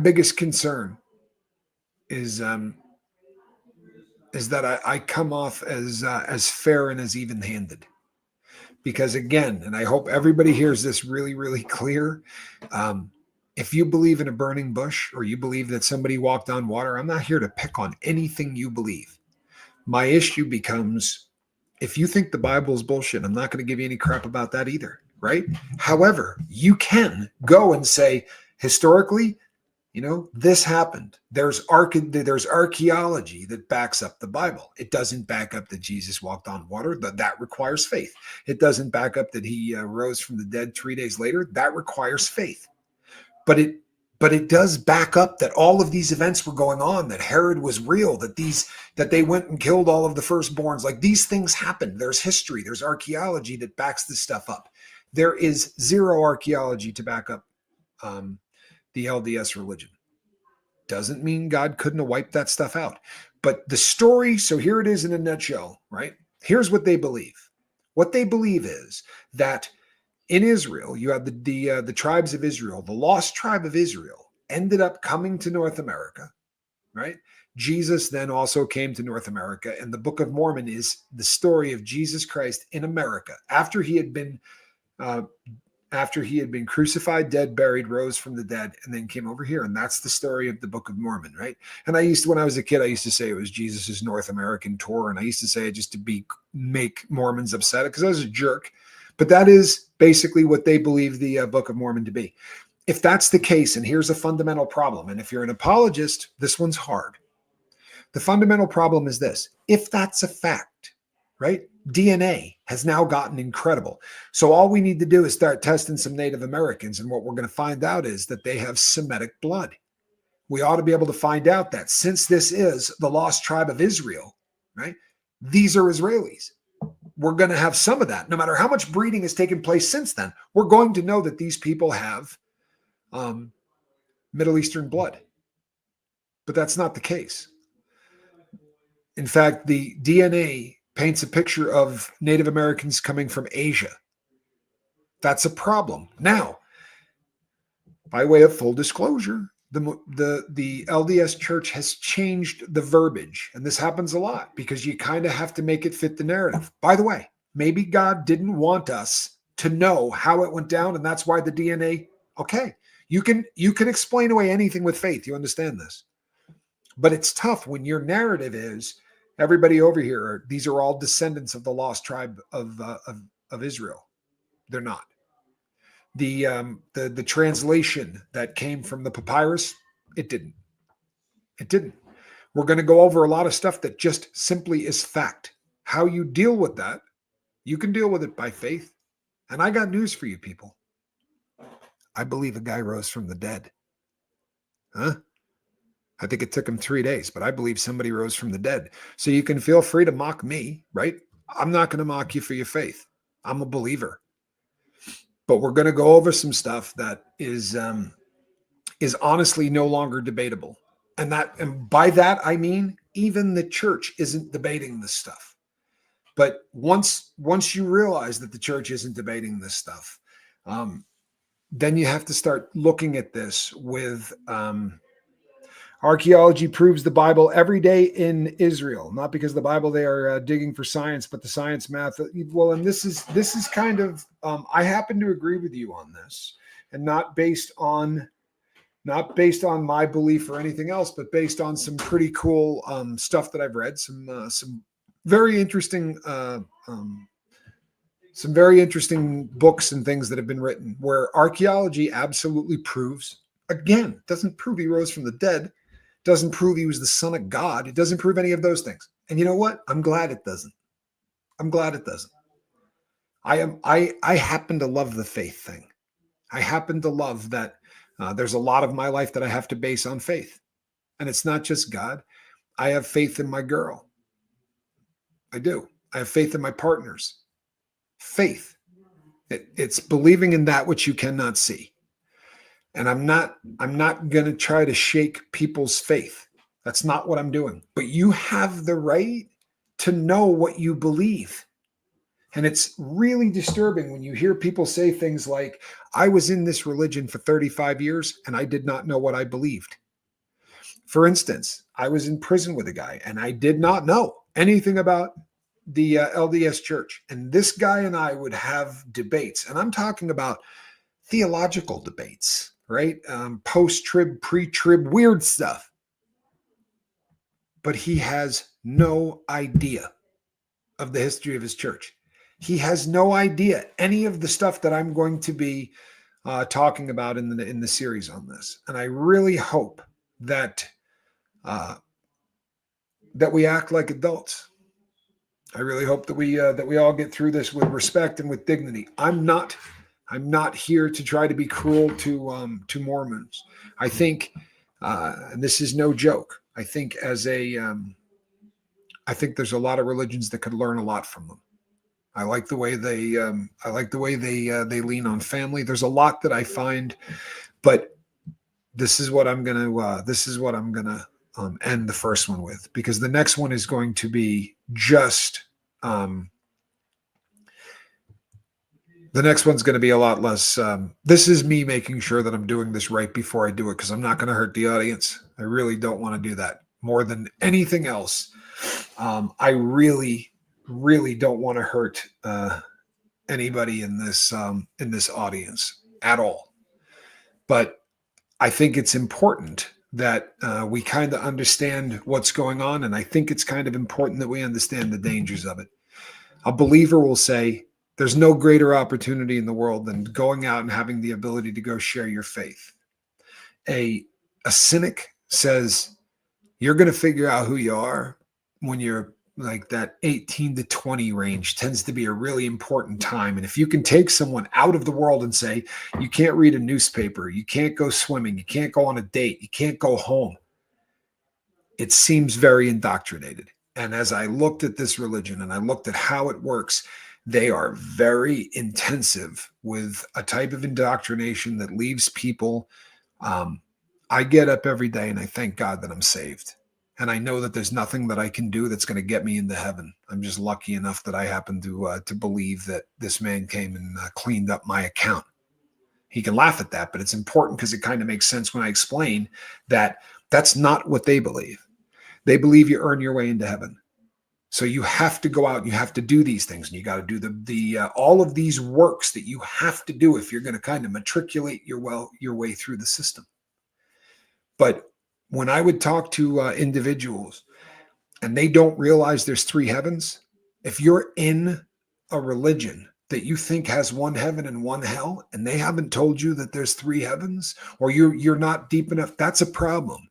biggest concern is that I come off as fair and as even-handed. Because again, and I hope everybody hears this really, really clear. If you believe in a burning bush, or you believe that somebody walked on water, I'm not here to pick on anything you believe. My issue becomes, if you think the Bible is bullshit, I'm not going to give you any crap about that either, right? However, you can go and say, historically, this happened. There's archaeology that backs up the Bible. It doesn't back up that Jesus walked on water. That requires faith. It doesn't back up that he rose from the dead 3 days later. That requires faith. But it does back up that all of these events were going on, that Herod was real, that they went and killed all of the firstborns. Like, these things happened. There's history. There's archaeology that backs this stuff up. There is zero archaeology to back up the LDS religion. Doesn't mean God couldn't have wiped that stuff out. But the story, so here it is in a nutshell, right? Here's what they believe. What they believe is that in Israel, you have the tribes of Israel. The lost tribe of Israel ended up coming to North America, right? Jesus then also came to North America, and the Book of Mormon is the story of Jesus Christ in America after he had been crucified, dead, buried, rose from the dead, and then came over here. And that's the story of the Book of Mormon, right? And when I was a kid, I used to say it was Jesus's North American tour. And I used to say it just to make Mormons upset, because I was a jerk. But that is basically what they believe the Book of Mormon to be. If that's the case, and here's a fundamental problem, and if you're an apologist, this one's hard. The fundamental problem is this: if that's a fact, right? DNA has now gotten incredible. So all we need to do is start testing some Native Americans, and what we're going to find out is that they have Semitic blood. We ought to be able to find out that, since this is the lost tribe of Israel, right? These are Israelis. We're going to have some of that. No matter how much breeding has taken place since then, we're going to know that these people have Middle Eastern blood. But that's not the case. In fact, the DNA paints a picture of Native Americans coming from Asia. That's a problem. Now, by way of full disclosure, the LDS Church has changed the verbiage, and this happens a lot because you kind of have to make it fit the narrative. By the way, maybe God didn't want us to know how it went down, and that's why the DNA. Okay, you can explain away anything with faith. You understand this, but it's tough when your narrative is everybody over here. These are all descendants of the lost tribe of Israel. They're not. The translation that came from the papyrus, it didn't. We're going to go over a lot of stuff that just simply is fact. How you deal with that, you can deal with it by faith. And I got news for you people. I believe a guy rose from the dead. Huh? I think it took him 3 days, but I believe somebody rose from the dead. So you can feel free to mock me, right? I'm not going to mock you for your faith. I'm a believer. But we're going to go over some stuff that is honestly no longer debatable. And by that, I mean, even the church isn't debating this stuff. But once you realize that the church isn't debating this stuff, then you have to start looking at this with archaeology proves the Bible every day in Israel, not because the Bible they are digging for science, but the science math. Well, and this is kind of I happen to agree with you on this, and not based on my belief or anything else, but based on some pretty cool stuff that I've read, some very interesting books and things that have been written where archaeology absolutely proves, again, doesn't prove he rose from the dead. Doesn't prove he was the son of God. It doesn't prove any of those things. And you know what? I'm glad it doesn't. I happen to love the faith thing. I happen to love that there's a lot of my life that I have to base on faith. And it's not just God. I have faith in my girl. I do. I have faith in my partners. Faith. It's believing in that which you cannot see. And I'm not going to try to shake people's faith. That's not what I'm doing. But you have the right to know what you believe. And it's really disturbing when you hear people say things like, I was in this religion for 35 years and I did not know what I believed. For instance, I was in prison with a guy and I did not know anything about the LDS church. And this guy and I would have debates. And I'm talking about theological debates, right? Post-trib, pre-trib, weird stuff. But he has no idea of the history of his church. He has no idea any of the stuff that I'm going to be talking about in the series on this. And I really hope that that we act like adults. I really hope that we all get through this with respect and with dignity. I'm not here to try to be cruel to Mormons. I think, and this is no joke. I think I think there's a lot of religions that could learn a lot from them. I like the way they lean on family. There's a lot that I find, but this is what I'm gonna end the first one with, because the next one is going to be just the next one's going to be a lot less. This is me making sure that I'm doing this right before I do it, because I'm not going to hurt the audience. I really don't want to do that more than anything else. I really don't want to hurt anybody in this audience at all. But I think it's important that we kind of understand what's going on, and I think it's kind of important that we understand the dangers of it. A believer will say, there's no greater opportunity in the world than going out and having the ability to go share your faith. A cynic says, you're going to figure out who you are when you're like that 18 to 20 range tends to be a really important time. And if you can take someone out of the world and say, you can't read a newspaper, you can't go swimming, you can't go on a date, you can't go home, it seems very indoctrinated. And as I looked at this religion and I looked at how it works, they are very intensive with a type of indoctrination that leaves people. I get up every day and I thank God that I'm saved. And I know that there's nothing that I can do that's going to get me into heaven. I'm just lucky enough that I happen to believe that this man came and cleaned up my account. He can laugh at that, but it's important because it kind of makes sense when I explain that that's not what they believe. They believe you earn your way into heaven. So you have to go out, you have to do these things, and you got to do the all of these works that you have to do if you're going to kind of matriculate your way through the system. But when I would talk to individuals and they don't realize there's three heavens, if you're in a religion that you think has one heaven and one hell, and they haven't told you that there's three heavens, or you're not deep enough, that's a problem.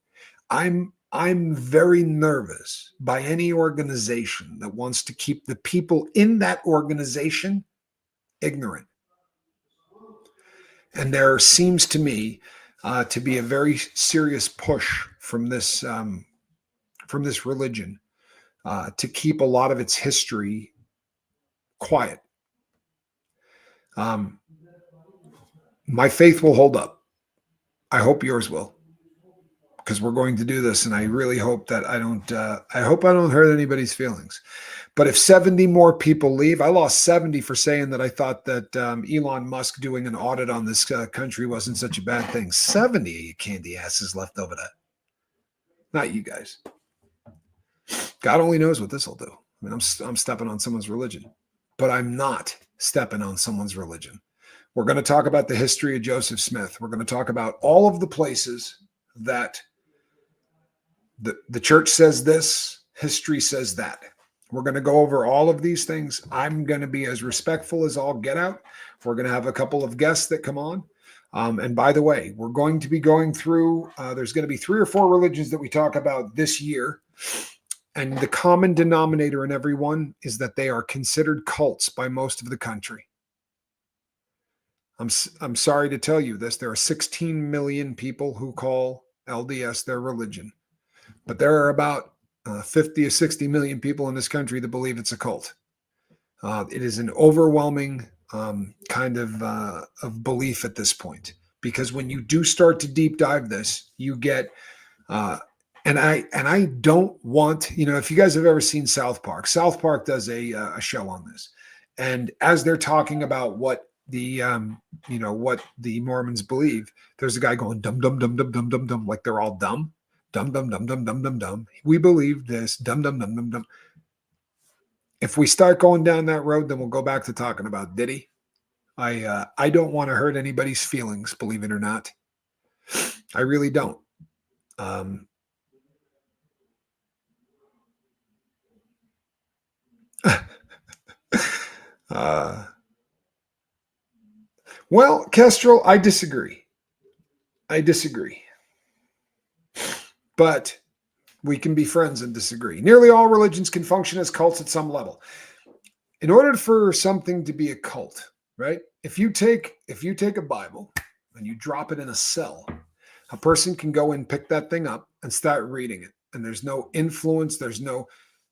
I'm very nervous by any organization that wants to keep the people in that organization ignorant. And there seems to me to be a very serious push from this religion to keep a lot of its history quiet. My faith will hold up. I hope yours will, because we're going to do this, and I really hope that I don't hurt anybody's feelings. But if 70 more people leave, I lost 70 for saying that I thought that Elon Musk doing an audit on this country wasn't such a bad thing. 70 of you candy asses left over that. Not you guys. God only knows what this will do. I mean, I'm stepping on someone's religion, but I'm not stepping on someone's religion. We're going to talk about the history of Joseph Smith. We're going to talk about all of the places that the church says this, history says that. We're going to go over all of these things. I'm going to be as respectful as all get out. We're going to have a couple of guests that come on. And by the way, we're going to be going through, there's going to be 3 or 4 religions that we talk about this year. And the common denominator in every one is that they are considered cults by most of the country. I'm sorry to tell you this. There are 16 million people who call LDS their religion. But there are about 50 or 60 million people in this country that believe it's a cult. It is an overwhelming kind of belief at this point, because when you do start to deep dive this, you get and I don't want, if you guys have ever seen South Park does a show on this, and as they're talking about what what the Mormons believe, there's a guy going dum dum dum dum dum dum dum, like they're all dumb, dum dum dum dum dum dum dum. We believe this, dum dum dum dum dum. If we start going down that road, then we'll go back to talking about Diddy. I don't want to hurt anybody's feelings, believe it or not. I really don't. Well, Kestrel, I disagree. But we can be friends and disagree. Nearly all religions can function as cults at some level. In order for something to be a cult, right? If you take a Bible and you drop it in a cell, a person can go and pick that thing up and start reading it. And there's no influence.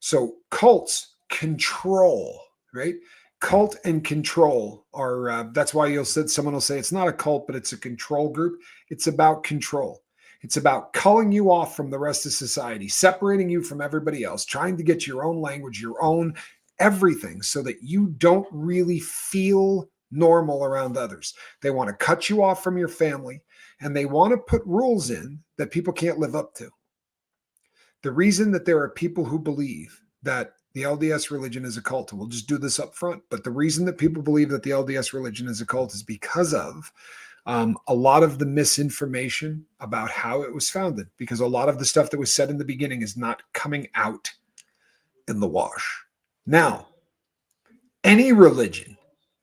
So cults control, right? Cult and control are, that's why someone will say it's not a cult, but it's a control group. It's about control. It's about culling you off from the rest of society, separating you from everybody else, trying to get your own language, your own everything, so that you don't really feel normal around others. They want to cut you off from your family, and they want to put rules in that people can't live up to. The reason that there are people who believe that the LDS religion is a cult, and we'll just do this up front, but the reason that people believe that the LDS religion is a cult is because of a lot of the misinformation about how it was founded, because a lot of the stuff that was said in the beginning is not coming out in the wash. Now, any religion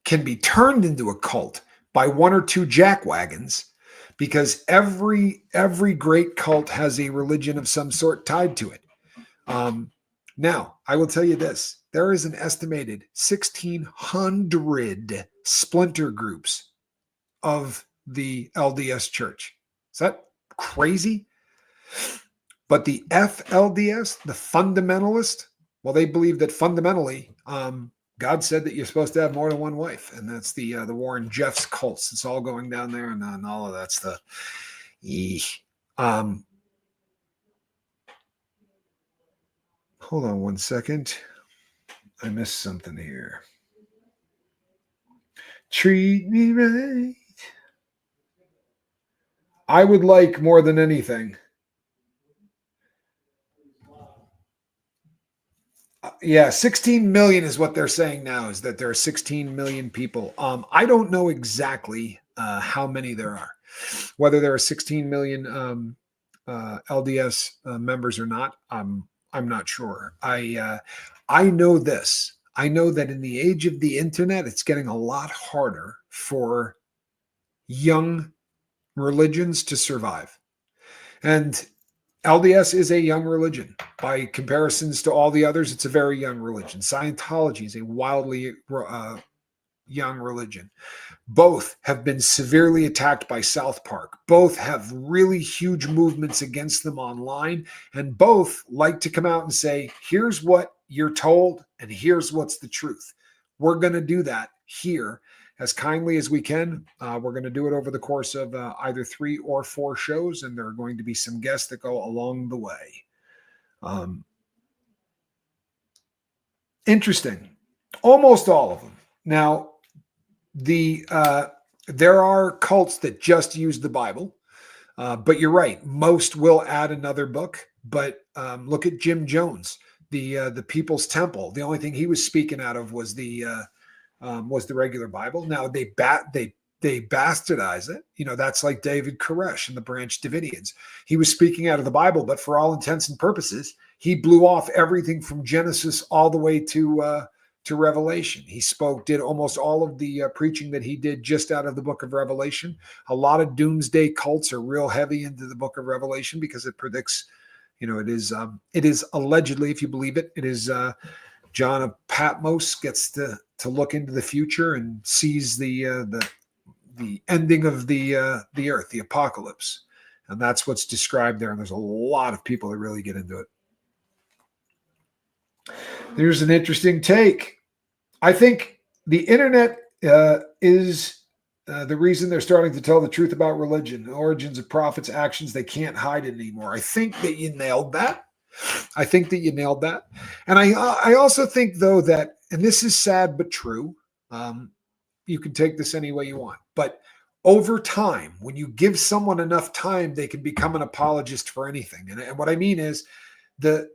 can be turned into a cult by one or two jackwagons, because every great cult has a religion of some sort tied to it. Now, I will tell you this. There is an estimated 1,600 splinter groups of the LDS church. Is that crazy? But the FLDS, the fundamentalist, well, they believe that fundamentally, God said that you're supposed to have more than one wife, and that's the Warren Jeffs cults. It's all going down there, and all of that's the. Hold on one second. I missed something here. Treat me right. I would like more than anything. Yeah, 16 million is what they're saying now, is that there are 16 million people. I don't know exactly how many there are, whether there are 16 million LDS members or not. I'm not sure. I know this. I know that in the age of the internet, it's getting a lot harder for young religions to survive. And LDS is a young religion. By comparisons to all the others, it's a very young religion. Scientology is a wildly young religion. Both have been severely attacked by South Park. Both have really huge movements against them online. And both like to come out and say, here's what you're told, and here's what's the truth. We're going to do that here as kindly as we can. We're going to do it over the course of either 3 or 4 shows, and there are going to be some guests that go along the way. Interesting. Almost all of them. Now, there are cults that just use the Bible, but you're right. Most will add another book. But look at Jim Jones, the People's Temple. The only thing he was speaking out of was the regular Bible. Now they bastardize it. That's like David Koresh and the Branch Davidians. He was speaking out of the Bible, but for all intents and purposes, he blew off everything from Genesis all the way to Revelation. He did almost all of the preaching that he did just out of the book of Revelation. A lot of doomsday cults are real heavy into the book of Revelation because it predicts, it is allegedly, if you believe it, it is John of Patmos gets to look into the future and sees the ending of the earth, the apocalypse. And that's what's described there. And there's a lot of people that really get into it. There's an interesting take. I think the internet is the reason they're starting to tell the truth about religion, the origins of prophets, actions. They can't hide it anymore. I think that you nailed that. I think that you nailed that. And I also think, though, that, and this is sad but true, you can take this any way you want, but over time, when you give someone enough time, they can become an apologist for anything. And what I mean is, the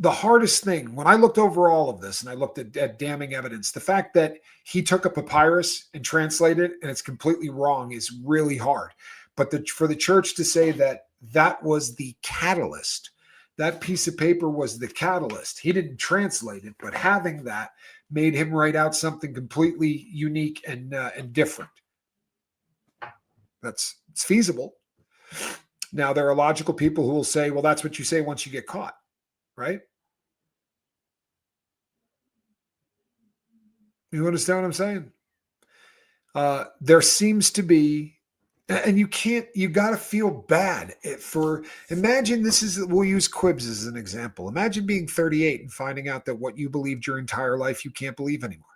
the hardest thing when I looked over all of this and I looked at damning evidence, the fact that he took a papyrus and translated it and it's completely wrong is really hard. But for the church to say that that was the catalyst, that piece of paper was the catalyst. He didn't translate it, but having that made him write out something completely unique and different. It's feasible. Now, there are logical people who will say, well, that's what you say once you get caught, right? You understand what I'm saying? There seems to be, and you got to feel bad imagine we'll use Quibs as an example. Imagine being 38 and finding out that what you believed your entire life, you can't believe anymore.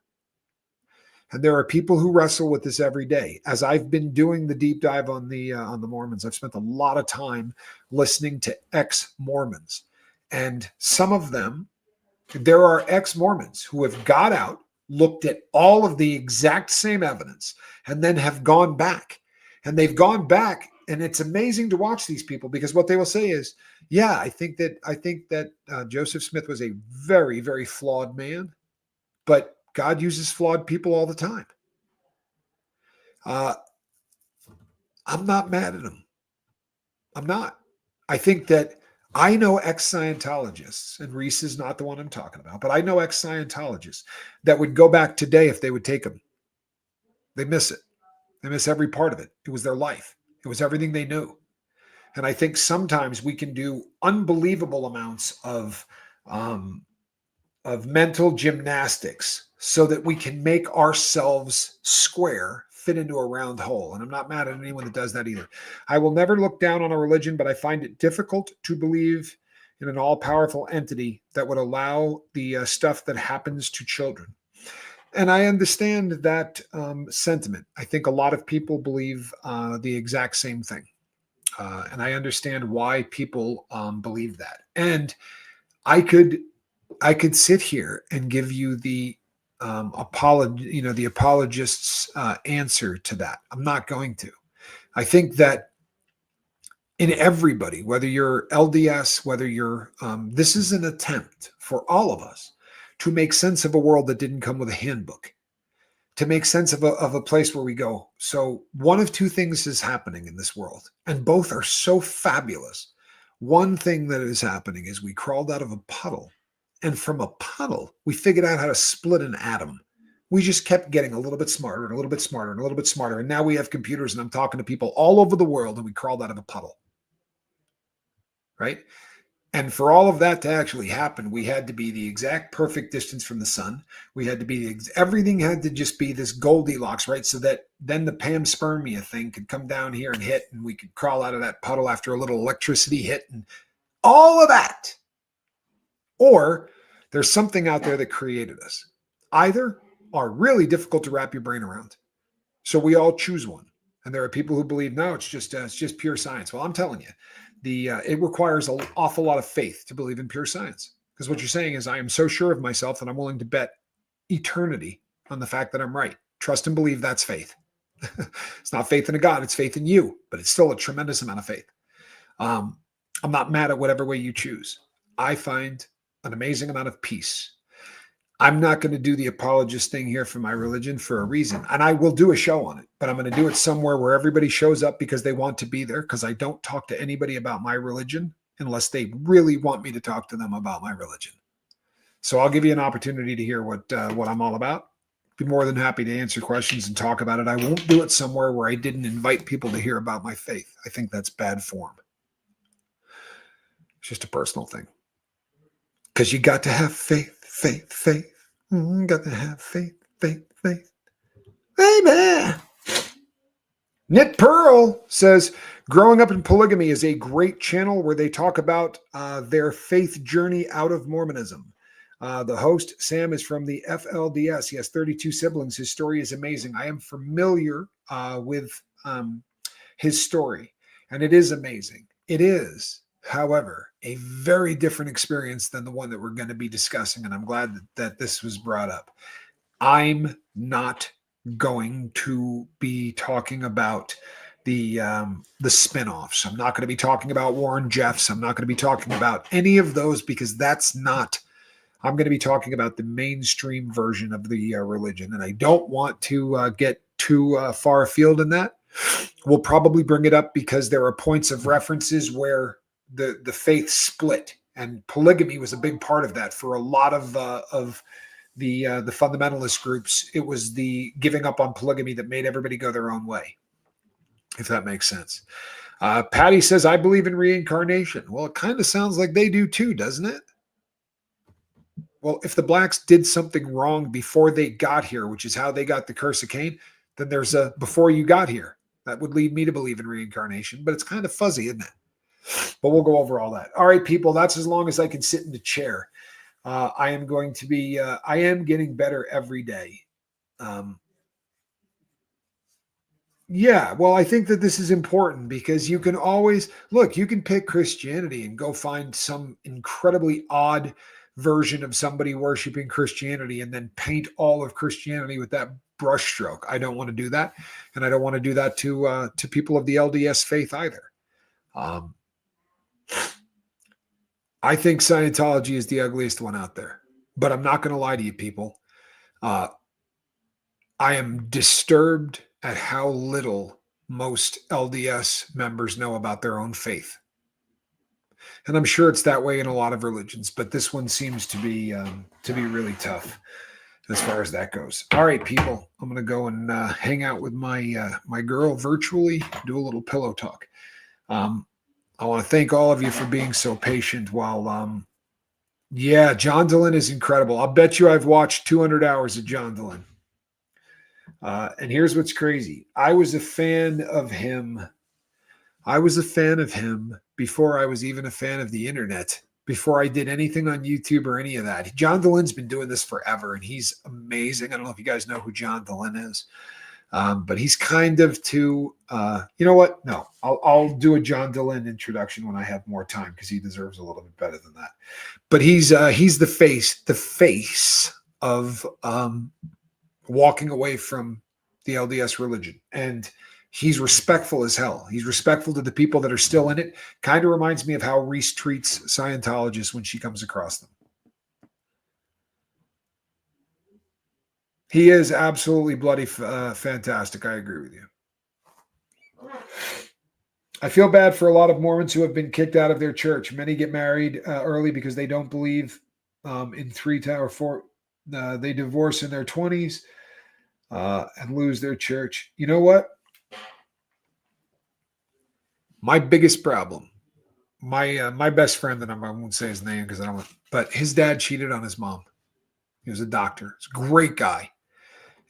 And there are people who wrestle with this every day. As I've been doing the deep dive on the Mormons, I've spent a lot of time listening to ex-Mormons. And some of them, there are ex-Mormons who have got out, looked at all of the exact same evidence, and then have gone back. And they've gone back, and it's amazing to watch these people, because what they will say is, yeah, I think that Joseph Smith was a very, very flawed man, but God uses flawed people all the time. I'm not mad at him. I'm not. I think that I know ex-Scientologists, and Reese is not the one I'm talking about, but I know ex-Scientologists that would go back today if they would take them. They miss it. They miss every part of it. It was their life. It was everything they knew. And I think sometimes we can do unbelievable amounts of mental gymnastics so that we can make ourselves square, fit into a round hole. And I'm not mad at anyone that does that either. I will never look down on a religion, but I find it difficult to believe in an all-powerful entity that would allow the stuff that happens to children. And I understand that sentiment. I think a lot of people believe the exact same thing. And I understand why people believe that. And I could sit here and give you the the apologist's answer to that. I'm not going to. I think that in everybody, whether you're LDS, whether you're, this is an attempt for all of us to make sense of a world that didn't come with a handbook, to make sense of a place where we go. So one of two things is happening in this world, and both are so fabulous. One thing that is happening is we crawled out of a puddle, and from a puddle, we figured out how to split an atom. We just kept getting a little bit smarter and a little bit smarter and a little bit smarter. And now we have computers, and I'm talking to people all over the world, and we crawled out of a puddle. Right? And for all of that to actually happen, we had to be the exact perfect distance from the sun. We had to be, everything had to just be this Goldilocks, right? So that then the panspermia thing could come down here and hit, and we could crawl out of that puddle after a little electricity hit and all of that. Or there's something out there that created us. Either are really difficult to wrap your brain around. So we all choose one. And there are people who believe, no, it's just pure science. Well, I'm telling you, it requires an awful lot of faith to believe in pure science. Because what you're saying is, I am so sure of myself that I'm willing to bet eternity on the fact that I'm right. Trust and believe, that's faith. It's not faith in a God, it's faith in you, but it's still a tremendous amount of faith. I'm not mad at whatever way you choose. I find an amazing amount of peace. I'm not going to do the apologist thing here for my religion for a reason. And I will do a show on it, but I'm going to do it somewhere where everybody shows up because they want to be there, because I don't talk to anybody about my religion unless they really want me to talk to them about my religion. So I'll give you an opportunity to hear what I'm all about. Be more than happy to answer questions and talk about it. I won't do it somewhere where I didn't invite people to hear about my faith. I think that's bad form. It's just a personal thing. Because you got to have faith. Got to have faith. Baby. Knit Pearl says, growing up in polygamy is a great channel where they talk about their faith journey out of Mormonism. The host, Sam, is from the FLDS. He has 32 siblings. His story is amazing. I am familiar with his story, and it is amazing. It is, however, a very different experience than the one that we're going to be discussing, and I'm glad that this was brought up. I'm not going to be talking about the spinoffs. I'm not going to be talking about Warren Jeffs. I'm not going to be talking about any of those because that's not. I'm going to be talking about the mainstream version of the religion, and I don't want to get too far afield in that. We'll probably bring it up because there are points of references where the faith split, and polygamy was a big part of that for a lot of the fundamentalist groups. It was the giving up on polygamy that made everybody go their own way, if that makes sense. Patty says, I believe in reincarnation. Well, it kind of sounds like they do too, doesn't it? Well, if the blacks did something wrong before they got here, which is how they got the curse of Cain, then there's a before you got here. That would lead me to believe in reincarnation, but it's kind of fuzzy, isn't it? But we'll go over all that. All right, people, that's as long as I can sit in the chair. I am going to be, I am getting better every day. Yeah, well, I think that this is important because you can always look, you can pick Christianity and go find some incredibly odd version of somebody worshiping Christianity and then paint all of Christianity with that brushstroke. I don't want to do that. And I don't want to do that to people of the LDS faith either. I think Scientology is the ugliest one out there, but I'm not going to lie to you people. I am disturbed at how little most LDS members know about their own faith. And I'm sure it's that way in a lot of religions, but this one seems to be really tough as far as that goes. All right, people, I'm going to go and hang out with my girl virtually, do a little pillow talk. I want to thank all of you for being so patient while, yeah, John Dehlin is incredible. I'll bet you I've watched 200 hours of John Dehlin. And here's what's crazy. I was a fan of him before I was even a fan of the internet, before I did anything on YouTube or any of that. John Dehlin's been doing this forever, and he's amazing. I don't know if you guys know who John Dehlin is, but he's kind of you know what? No, I'll do a John Dehlin introduction when I have more time because he deserves a little bit better than that. But he's the face of walking away from the LDS religion. And he's respectful as hell. He's respectful to the people that are still in it. Kind of reminds me of how Reese treats Scientologists when she comes across them. He is absolutely bloody fantastic. I agree with you. I feel bad for a lot of Mormons who have been kicked out of their church. Many get married early because they don't believe in 3 or 4. They divorce in their 20s and lose their church. You know what? My biggest problem, my best friend, and I won't say his name because I don't want, but his dad cheated on his mom. He was a doctor. He's a great guy.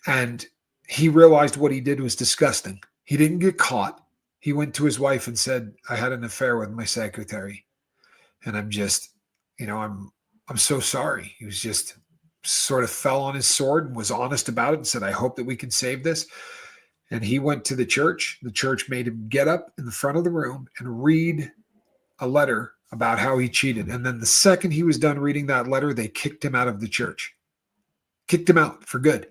And he realized what he did was disgusting. He didn't get caught. He went to his wife and said, I had an affair with my secretary. And I'm just, I'm so sorry. He was just sort of fell on his sword and was honest about it and said, I hope that we can save this. And he went to the church. The church made him get up in the front of the room and read a letter about how he cheated. And then the second he was done reading that letter, they kicked him out of the church. Kicked him out for good.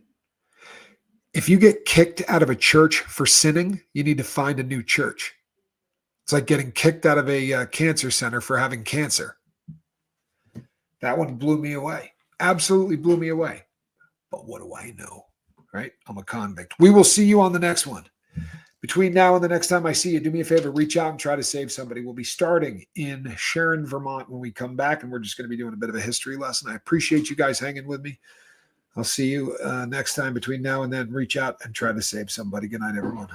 If you get kicked out of a church for sinning, you need to find a new church. It's like getting kicked out of a cancer center for having cancer. That one blew me away. Absolutely blew me away. But what do I know, right? I'm a convict. We will see you on the next one. Between now and the next time I see you, do me a favor, reach out and try to save somebody. We'll be starting in Sharon, Vermont when we come back, and we're just going to be doing a bit of a history lesson. I appreciate you guys hanging with me. I'll see you next time. Between now and then, reach out and try to save somebody. Good night, everyone.